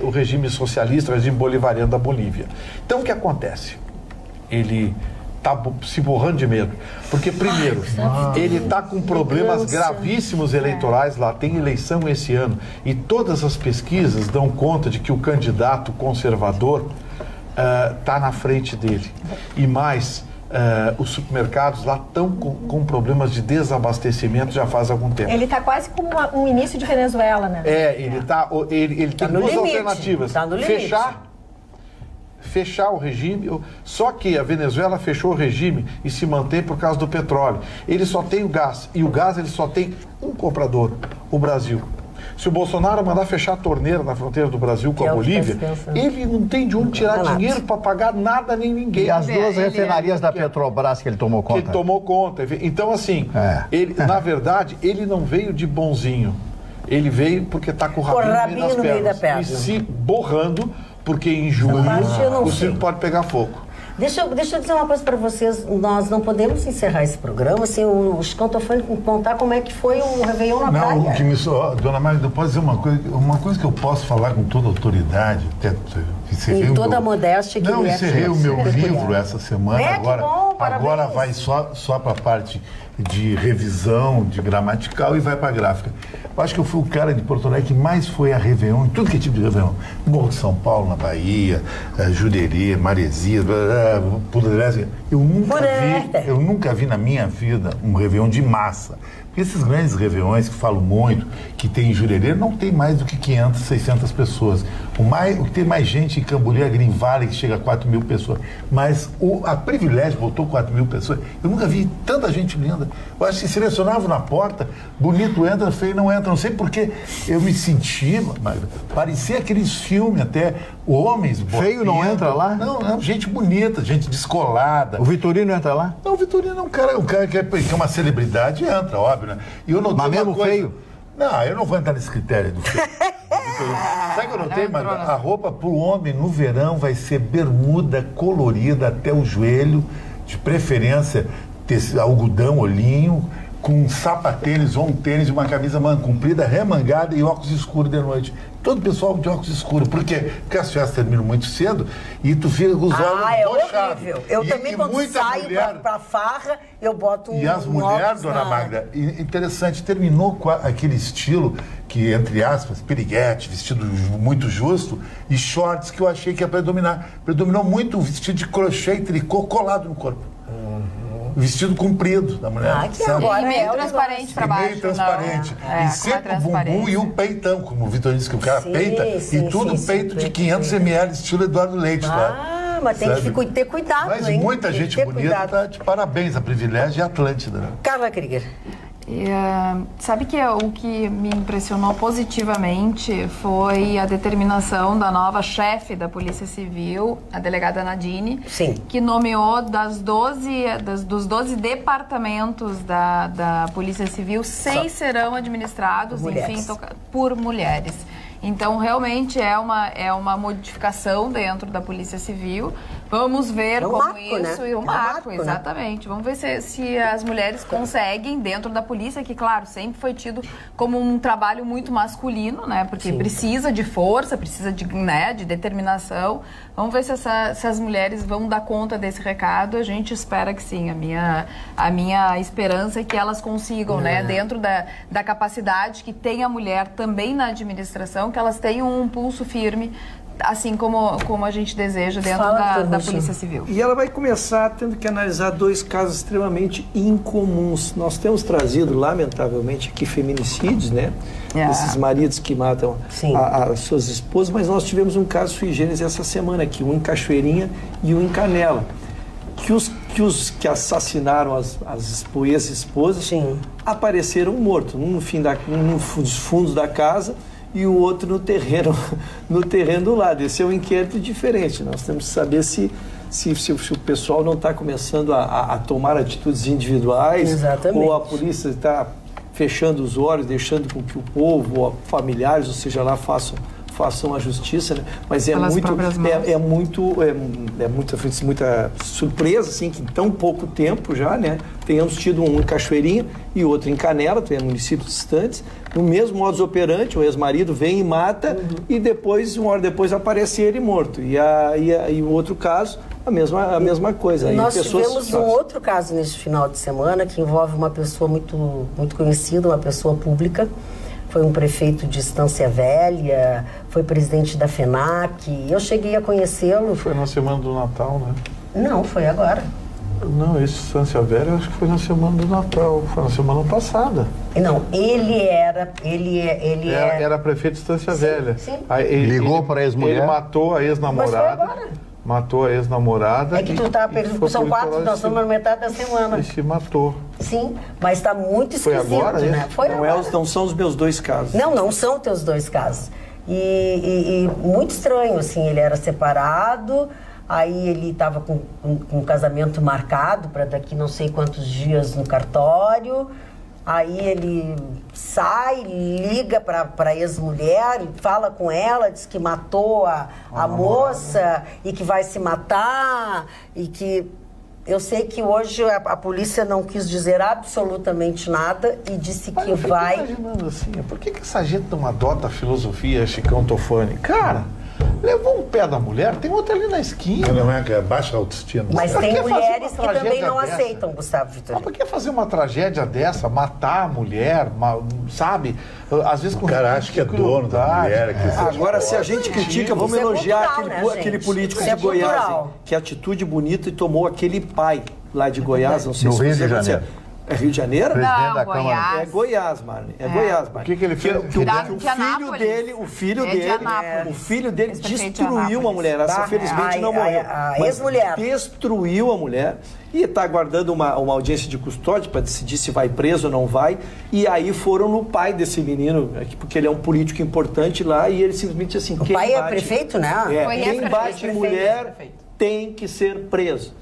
regime socialista, o regime bolivariano da Bolívia. Então, o que acontece? Ele está se borrando de medo. Porque, primeiro, ele está com problemas gravíssimos eleitorais lá, tem eleição esse ano, e todas as pesquisas dão conta de que o candidato conservador está na frente dele. E mais, os supermercados lá estão com problemas de desabastecimento já faz algum tempo. Ele está quase como um início de Venezuela, né? Ele tem duas alternativas. Tá no limite. Fechar o regime, só que a Venezuela fechou o regime e se mantém por causa do petróleo. Ele só tem o gás, e o gás ele só tem um comprador, o Brasil. Se o Bolsonaro mandar fechar a torneira na fronteira do Brasil com a Bolívia, ele não tem de onde tirar dinheiro para pagar nada nem ninguém. E as duas refinarias da Petrobras que ele tomou conta. Que ele tomou conta. Então, assim, ele, na verdade, ele não veio de bonzinho. Ele veio porque está com o rabinho no meio das pernas. E se borrando, porque em junho o circo pode pegar fogo. Deixa eu dizer uma coisa para vocês. Nós não podemos encerrar esse programa sem o Chicão Tofani contar como é que foi o Réveillon na praia. Não, o que me Dona Magda, pode dizer uma coisa que eu posso falar com toda autoridade, até e toda a modéstia que não, encerrei o meu livro essa semana, agora vai só para a parte de revisão, de gramatical e vai para a gráfica. Eu acho que eu fui o cara de Porto Alegre que mais foi a Réveillon, tudo que é tipo de Réveillon. Morro de São Paulo, na Bahia, Jurerê, Maresias, Puderese. Eu nunca vi na minha vida um Réveillon de massa. Porque esses grandes réveillões que falam muito, que tem em Jurerê, não tem mais do que 500, 600 pessoas. O que tem mais gente em Camboriú é Green Valley, que chega a 4.000 pessoas. Mas a Privilégio botou 4.000 pessoas. Eu nunca vi tanta gente linda. Eu acho que selecionavam na porta, bonito entra, feio não entra. Não sei porque eu me senti, parecia aqueles filmes até, homens... Feio não entra lá? Não, gente bonita, gente descolada. O Vitorino entra lá? Não, o Vitorino é um cara que é uma celebridade, entra, óbvio, né? E eu notei mas mesmo coisa... feio? Não, eu não vou entrar nesse critério do feio. Sabe o que eu notei, Magda? A roupa pro homem no verão vai ser bermuda colorida até o joelho, de preferência algodão, olhinho, com um sapatênis ou um tênis e uma camisa manga comprida, remangada e óculos escuros de noite. Todo o pessoal de óculos escuros. Por quê? Porque as festas terminam muito cedo e tu fica com os olhos dochados. Horrível. Eu também, quando saio pra farra, eu boto E as mulheres, Dona Magda, interessante, terminou com aquele estilo que, entre aspas, piriguete, vestido muito justo, e shorts que eu achei que ia predominar. Predominou muito o vestido de crochê e tricô colado no corpo. Vestido comprido da mulher. Que agora e meio transparente para baixo. Meio transparente. E sempre o bumbum e o peitão, como o Vitor disse que o cara peita. E tudo peito de 500 ml, estilo Eduardo Leite. Mas tem que ter cuidado, mas hein? Muita gente bonita tá de parabéns. A Privilégio e Atlântida. Né? Carla Krieger. Sabe que o que me impressionou positivamente foi a determinação da nova chefe da Polícia Civil, a delegada Nadine, que nomeou dos 12 departamentos da Polícia Civil, 6 serão administrados, por mulheres. Então, realmente é uma modificação dentro da Polícia Civil. Vamos ver como marco, isso... Né? E um marco, exatamente. Né? Vamos ver se as mulheres conseguem, dentro da polícia, que, claro, sempre foi tido como um trabalho muito masculino, né? Porque precisa de força, precisa de determinação. Vamos ver se as mulheres vão dar conta desse recado. A gente espera que sim. A minha esperança é que elas consigam, né? Dentro da capacidade que tem a mulher também na administração, que elas tenham um pulso firme assim como a gente deseja dentro da Polícia Civil. E ela vai começar tendo que analisar 2 casos extremamente incomuns. Nós temos trazido, lamentavelmente, aqui feminicídios, né? Esses maridos que matam as suas esposas, mas nós tivemos um caso sui generis essa semana aqui, um em Cachoeirinha e um em Canela. Que assassinaram as ex-esposas apareceram mortos, um nos fundos da casa e o outro no terreno do lado. Esse é um inquérito diferente. Nós temos que saber se o pessoal não está começando a tomar atitudes individuais. Exatamente. Ou a polícia está fechando os olhos, deixando com que o povo, ou familiares, ou seja lá, façam a justiça, né? Mas muita surpresa, assim, que em tão pouco tempo já, né, tenhamos tido um em Cachoeirinha e outro em Canela, tem municípios distantes, no mesmo modus operandi, o ex-marido vem e mata, e depois, uma hora depois, aparece ele morto. E o outro caso, a mesma coisa. Nós tivemos um outro caso neste final de semana que envolve uma pessoa muito, muito conhecida, uma pessoa pública. Foi um prefeito de Estância Velha, foi presidente da FENAC. Eu cheguei a conhecê-lo. Foi na semana do Natal, né? Não, foi agora. Não, esse Estância Velha acho que foi na semana do Natal, foi na semana passada. Não, ele era prefeito de Estância Velha. Sim. Aí, ligou para a ex-mulher. Ele matou a ex-namorada. Mas foi agora. Matou a ex-namorada. É que tu tá perguntando, são 4, nós estamos na metade da semana. E se matou. Sim, mas está muito esquisito, foi agora, né? Foi agora. Não são os meus 2 casos. Não são teus 2 casos. E muito estranho, assim, ele era separado, aí ele estava com um casamento marcado para daqui não sei quantos dias no cartório. Aí ele sai, liga para a ex-mulher, fala com ela, diz que matou a moça e que vai se matar. E que eu sei que hoje a polícia não quis dizer absolutamente nada e disse que vai... Eu fico imaginando assim, por que essa gente não adota a filosofia Chicão Tofani? Cara... Levou um pé da mulher, tem outra ali na esquina. Não é baixa autoestima. Mas tem mulheres que também não aceitam, Gustavo Vitorino. Mas por que fazer uma tragédia dessa? Matar a mulher, sabe? Às vezes o cara acha que é dono da mulher. Agora, se a gente critica, vamos elogiar aquele político de Goiás, que atitude bonita e tomou aquele pai lá de Goiás, não sei se Rio de Janeiro. É Rio de Janeiro? Não, Goiás. É Goiás, Marne. É Goiás, Marne. O que ele fez? O filho dele destruiu uma mulher. Essa, felizmente, não morreu. A ex-mulher. Destruiu a mulher e está aguardando uma audiência de custódia para decidir se vai preso ou não vai. E aí foram no pai desse menino, porque ele é um político importante lá, e ele simplesmente assim... O pai é prefeito, né? Quem bate em mulher tem que ser preso.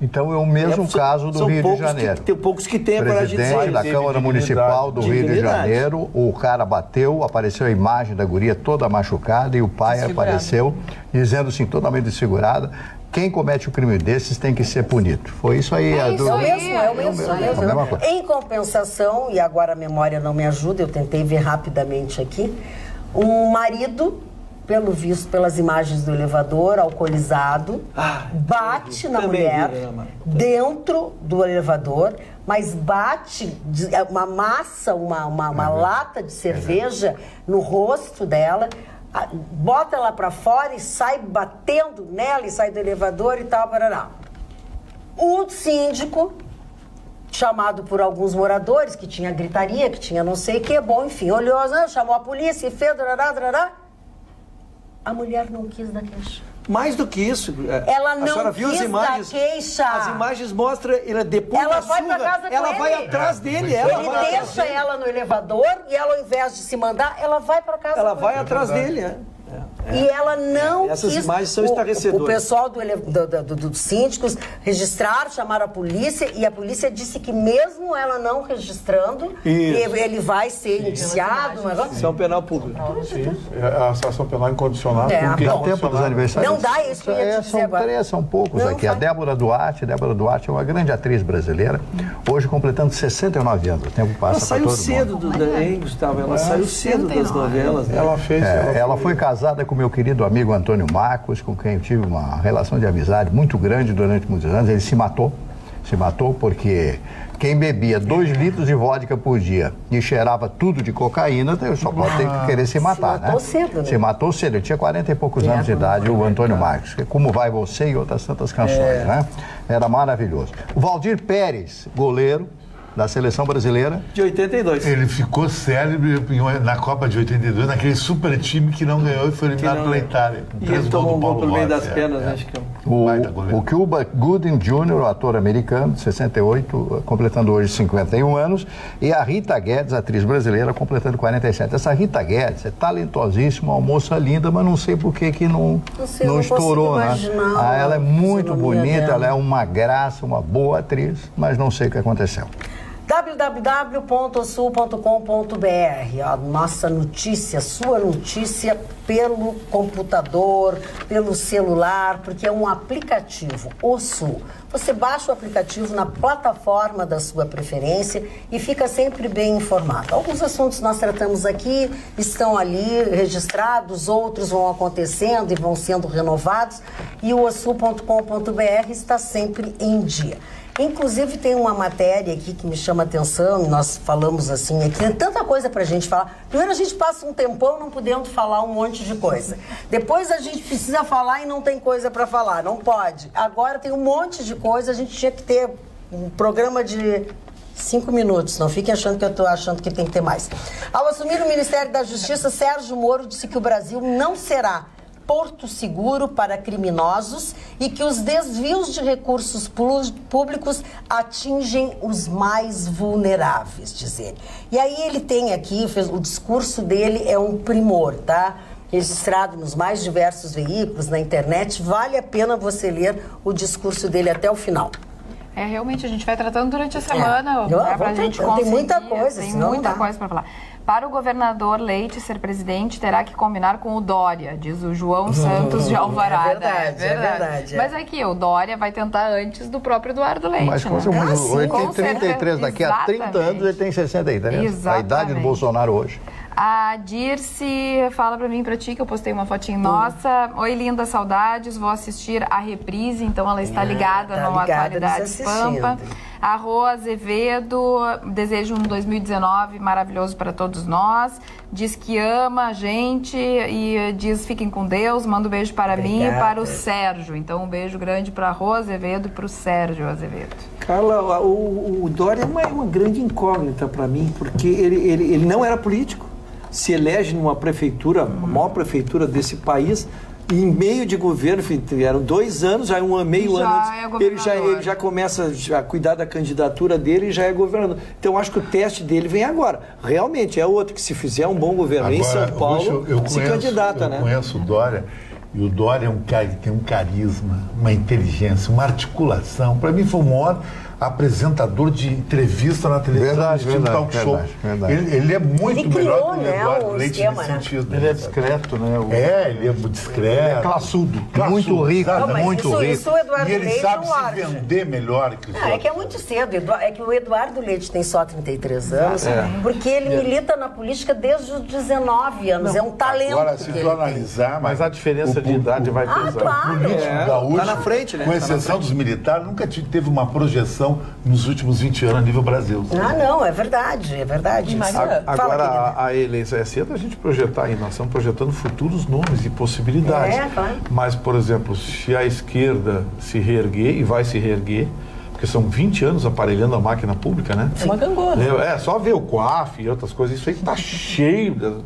Então é o mesmo caso do Rio de Janeiro. Tem poucos que têm a coragem de dizer. Presidente da Câmara Municipal do Rio de Janeiro, o cara bateu, apareceu a imagem da guria toda machucada e o pai apareceu dizendo assim, totalmente desfigurada, quem comete um crime desses tem que ser punido. Foi isso aí. É o mesmo. Em compensação, e agora a memória não me ajuda, eu tentei ver rapidamente aqui, um marido... pelo visto, pelas imagens do elevador, alcoolizado, bate na mulher dentro do elevador, mas bate uma massa, uma lata de cerveja no rosto dela, bota ela para fora e sai batendo nela e sai do elevador e tal, parará. O síndico, chamado por alguns moradores, que tinha gritaria, que tinha não sei o que, bom, enfim, olhou, chamou a polícia e fez, a mulher não quis dar queixa. Mais do que isso, ela não quis dar queixa. As imagens mostram, depois ela da vai surra, pra casa ela com vai ele. Atrás dele. Ele deixa ela no elevador e ela, ao invés de se mandar, ela vai pra casa ela vai atrás dele, E ela não Essas quis... imagens são estarrecedoras. O pessoal dos síndicos registraram, chamaram a polícia e a polícia disse que mesmo ela não registrando, ele vai ser indiciado. Isso é um penal público. Sim, a ação penal incondicional. No tempo dos aniversários. Não dá isso que eu ia dizer agora. São poucos aqui. A Débora Duarte é uma grande atriz brasileira, hoje completando 69 anos. O tempo passa para todo mundo. Ela saiu cedo, Gustavo, ela saiu cedo das novelas. Né? Ela foi casada com meu querido amigo Antônio Marcos, com quem eu tive uma relação de amizade muito grande durante muitos anos. Ele se matou Se matou porque quem bebia 2 litros de vodka por dia e cheirava tudo de cocaína, só pode ter que querer se matar, né? Se matou cedo, né? Se matou cedo. Ele tinha 40 e poucos anos de idade, o Antônio Marcos. Como Vai Você e outras tantas canções, né? Era maravilhoso. O Valdir Pérez, goleiro da seleção brasileira. De 82. Ele ficou célebre na Copa de 82, naquele super time que não ganhou e foi eliminado pela Itália. E ele tomou um gol pelo meio das pernas, acho que o Cuba Gooding Jr., o ator americano, de 68, completando hoje 51 anos, e a Rita Guedes, atriz brasileira, completando 47. Essa Rita Guedes é talentosíssima, uma moça linda, mas não sei por que não estourou, né? Ela é muito bonita, ela é uma graça, uma boa atriz, mas não sei o que aconteceu. www.sul.com.br, nossa notícia, sua notícia pelo computador, pelo celular, porque é um aplicativo, o Sul. Você baixa o aplicativo na plataforma da sua preferência e fica sempre bem informado. Alguns assuntos nós tratamos aqui estão ali registrados, outros vão acontecendo e vão sendo renovados, e o osul.com.br está sempre em dia. Inclusive tem uma matéria aqui que me chama a atenção, e nós falamos assim, aqui tem tanta coisa pra gente falar. Primeiro a gente passa um tempão não podendo falar um monte de coisa. Depois a gente precisa falar e não tem coisa pra falar, não pode. Agora tem um monte de coisa, a gente tinha que ter um programa de 5 minutos, não fiquem achando que eu estou achando que tem que ter mais. Ao assumir o Ministério da Justiça, Sérgio Moro disse que o Brasil não será porto seguro para criminosos e que os desvios de recursos públicos atingem os mais vulneráveis, diz ele. E aí ele tem aqui, o discurso dele é um primor, tá? Registrado nos mais diversos veículos, na internet, vale a pena você ler o discurso dele até o final. Realmente, a gente vai tratando durante a semana, pra gente conseguir. Tem muita coisa, tem muita coisa para falar. Para o governador Leite ser presidente, terá que combinar com o Dória, diz o João Santos de Alvarada. É verdade. Mas aqui, o Dória vai tentar antes do próprio Eduardo Leite. Mas ele tem 33, daqui a 30 anos ele tem 63. Exatamente. A idade do Bolsonaro hoje. A Dirce fala pra mim e pra ti, que eu postei uma fotinho nossa. Oi, linda, saudades, vou assistir a reprise, então ela está ligada no Atualidades Pampa. A Rô Azevedo deseja um 2019 maravilhoso para todos nós. Diz que ama a gente e diz fiquem com Deus. Manda um beijo para mim e para o Sérgio. Então um beijo grande para a Rô Azevedo e para o Sérgio Azevedo. Carla, o Dória é uma grande incógnita para mim, porque ele não era político. Se elege numa prefeitura, a maior prefeitura desse país, e em meio de governo, eram 2 anos, já meio ano antes, ele já começa a cuidar da candidatura dele e já é governador. Então, eu acho que o teste dele vem agora. Realmente, é outro que se fizer um bom governo agora, em São Paulo, se candidata, né? Eu conheço o Dória, e o Dória é um cara que tem um carisma, uma inteligência, uma articulação. Para mim, foi o maior apresentador de entrevista na televisão, estilo talk show. Ele é muito melhor que o Eduardo Leite nesse sentido. Ele é discreto, né? Ele é discreto. Ele é classudo. Muito rico, muito rico. Isso o Eduardo e ele Leite sabe se vender melhor que os outros. É que é muito cedo. É que o Eduardo Leite tem só 33 anos, porque ele milita na política desde os 19 anos. É um talento. Agora, se tu analisar... Mas a diferença de idade vai pesar. Claro. O político gaúcho, tá na frente, né? Com exceção dos militares, nunca teve uma projeção nos últimos 20 anos a nível Brasil. Não, é verdade, é verdade. Agora, a eleição é cedo a gente projetar aí, nós estamos projetando futuros nomes e possibilidades. Claro. Mas, por exemplo, se a esquerda se reerguer, e vai se reerguer, porque são 20 anos aparelhando a máquina pública, né? É uma gangorra. Só ver o COAF e outras coisas, isso aí está cheio.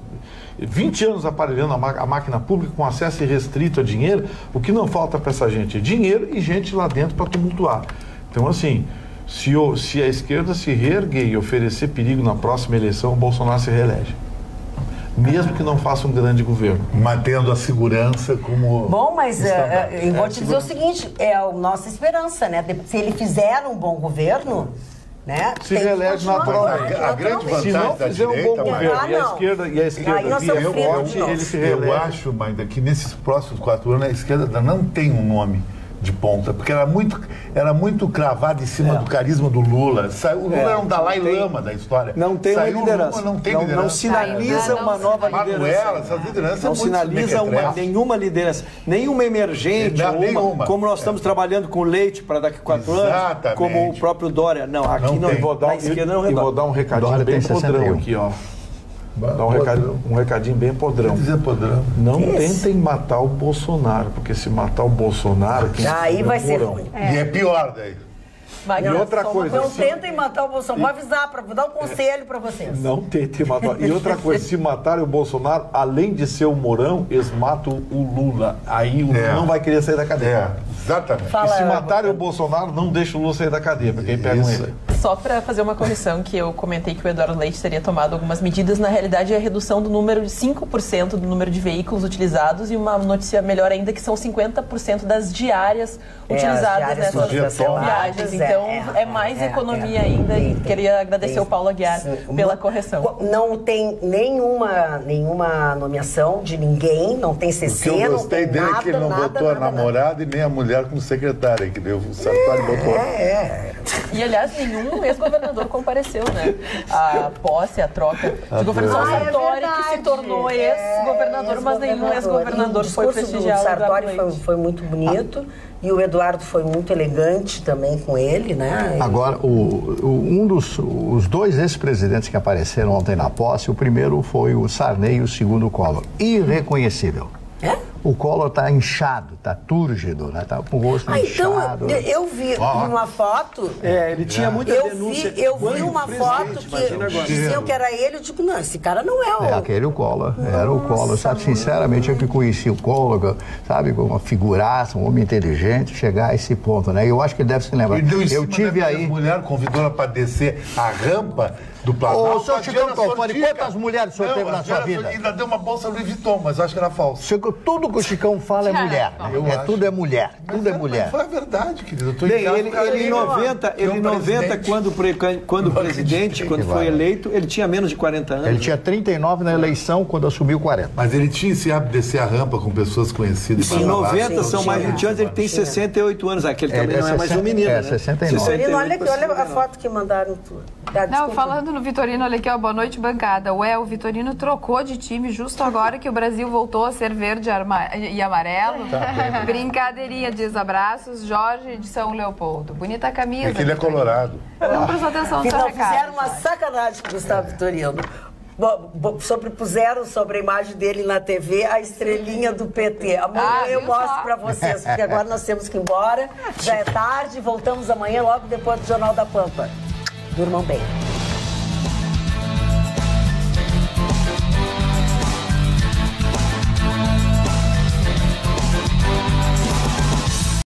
20 anos aparelhando a máquina pública com acesso irrestrito a dinheiro, o que não falta para essa gente é dinheiro e gente lá dentro para tumultuar. Então, assim, se a esquerda se reerguer e oferecer perigo na próxima eleição, o Bolsonaro se reelege. Mesmo que não faça um grande governo. Mantendo a segurança como... Bom, mas eu vou te dizer o seguinte, é a nossa esperança, né? Se ele fizer um bom governo... Né? Se reelege naturalmente. A grande vantagem da direita, e a esquerda via forte, ele se reelege. Eu acho, Maida, que nesses próximos 4 anos a esquerda não tem um nome de ponta, porque era muito cravado em cima do carisma do Lula. O Lula era um Dalai Lama da história. Não tem uma liderança. Não sinaliza uma nova liderança. Essas lideranças não sinaliza nenhuma liderança, nenhuma emergente, como nós estamos trabalhando com o Leite para daqui a 4 anos, como o próprio Dória. Não, aqui não. Na esquerda não resolve. E vou dar um recadinho bem podrão aqui, ó. Dá um recadinho bem podrão. Não tentem matar o Bolsonaro, porque se matar o Bolsonaro... Aí vai ser ruim. E é pior daí. E outra coisa... Não tentem matar o Bolsonaro. Vou avisar, vou dar um conselho para vocês. Não tentem matar. E outra coisa, se matarem o Bolsonaro, além de ser o Mourão, eles matam o Lula. Aí o Lula não vai querer sair da cadeia. Exatamente. E se matarem o Bolsonaro, não deixa o Lula sair da cadeia, porque aí pegam ele. Só para fazer uma correção, que eu comentei que o Eduardo Leite teria tomado algumas medidas, na realidade é a redução do número de 5% do número de veículos utilizados e uma notícia melhor ainda que são 50% das diárias utilizadas nessas viagens. Então é mais economia ainda e queria agradecer ao Paulo Aguiar pela correção. Não tem nenhuma nomeação de ninguém, não tem CC, não tem nada. O que eu gostei dele é que ele não botou a namorada e nem a mulher como secretária, que deu o Sartori botou. E aliás, nenhum ex-governador compareceu, né? A posse, a troca de governador Sartori, que se tornou ex-governador, mas nenhum ex-governador foi prestigiado. O Sartori foi muito bonito e o Eduardo foi muito elegante também com ele, né? Agora, os dois ex-presidentes que apareceram ontem na posse, o primeiro foi o Sarney e o segundo o Collor. Irreconhecível. O Collor está inchado, está túrgido, né? Tá com o rosto inchado. Então, eu vi uma foto... ele tinha muita denúncia. Eu vi uma foto que diziam que era ele, eu digo, não, esse cara não é o... É aquele o Collor, era o Collor, sabe? Sinceramente, eu que conheci o Collor, sabe? Uma figuraça, um homem inteligente, chegar a esse ponto, né? Eu acho que ele deve se lembrar. Eu tive aí... A mulher convidou-ela para descer a rampa do Planalto. Ô, senhor Chicão Tofani, quantas mulheres o senhor teve na sua vida? Ainda deu uma bolsa Louis Vuitton, mas acho que era falso. Tudo que o Chicão fala é mulher. Tudo é mulher. Tudo é mulher. Foi a verdade, querido. Ele em 90, quando presidente, quando foi eleito, ele tinha menos de 40 anos. Ele tinha 39 na eleição, quando assumiu 40. Mas ele tinha esse hábito de descer a rampa com pessoas conhecidas. Em 90 são mais de 20 anos, ele tem 68 anos. Aquele também não é mais um menino, né? 69. Olha a foto que mandaram tudo. Não, falando no Vitorino, olha aqui, ó, boa noite, bancada. O Vitorino trocou de time justo agora que o Brasil voltou a ser verde e amarelo. Brincadeirinha, diz abraços, Jorge de São Leopoldo. Bonita camisa. É que ele é colorado. Não prestou atenção no seu recado. Fizeram uma sacanagem com o Gustavo Vitorino. Puseram sobre a imagem dele na TV a estrelinha do PT. Amanhã eu mostro pra vocês, porque agora nós temos que ir embora. Já é tarde, voltamos amanhã logo depois do Jornal da Pampa. Durmam bem.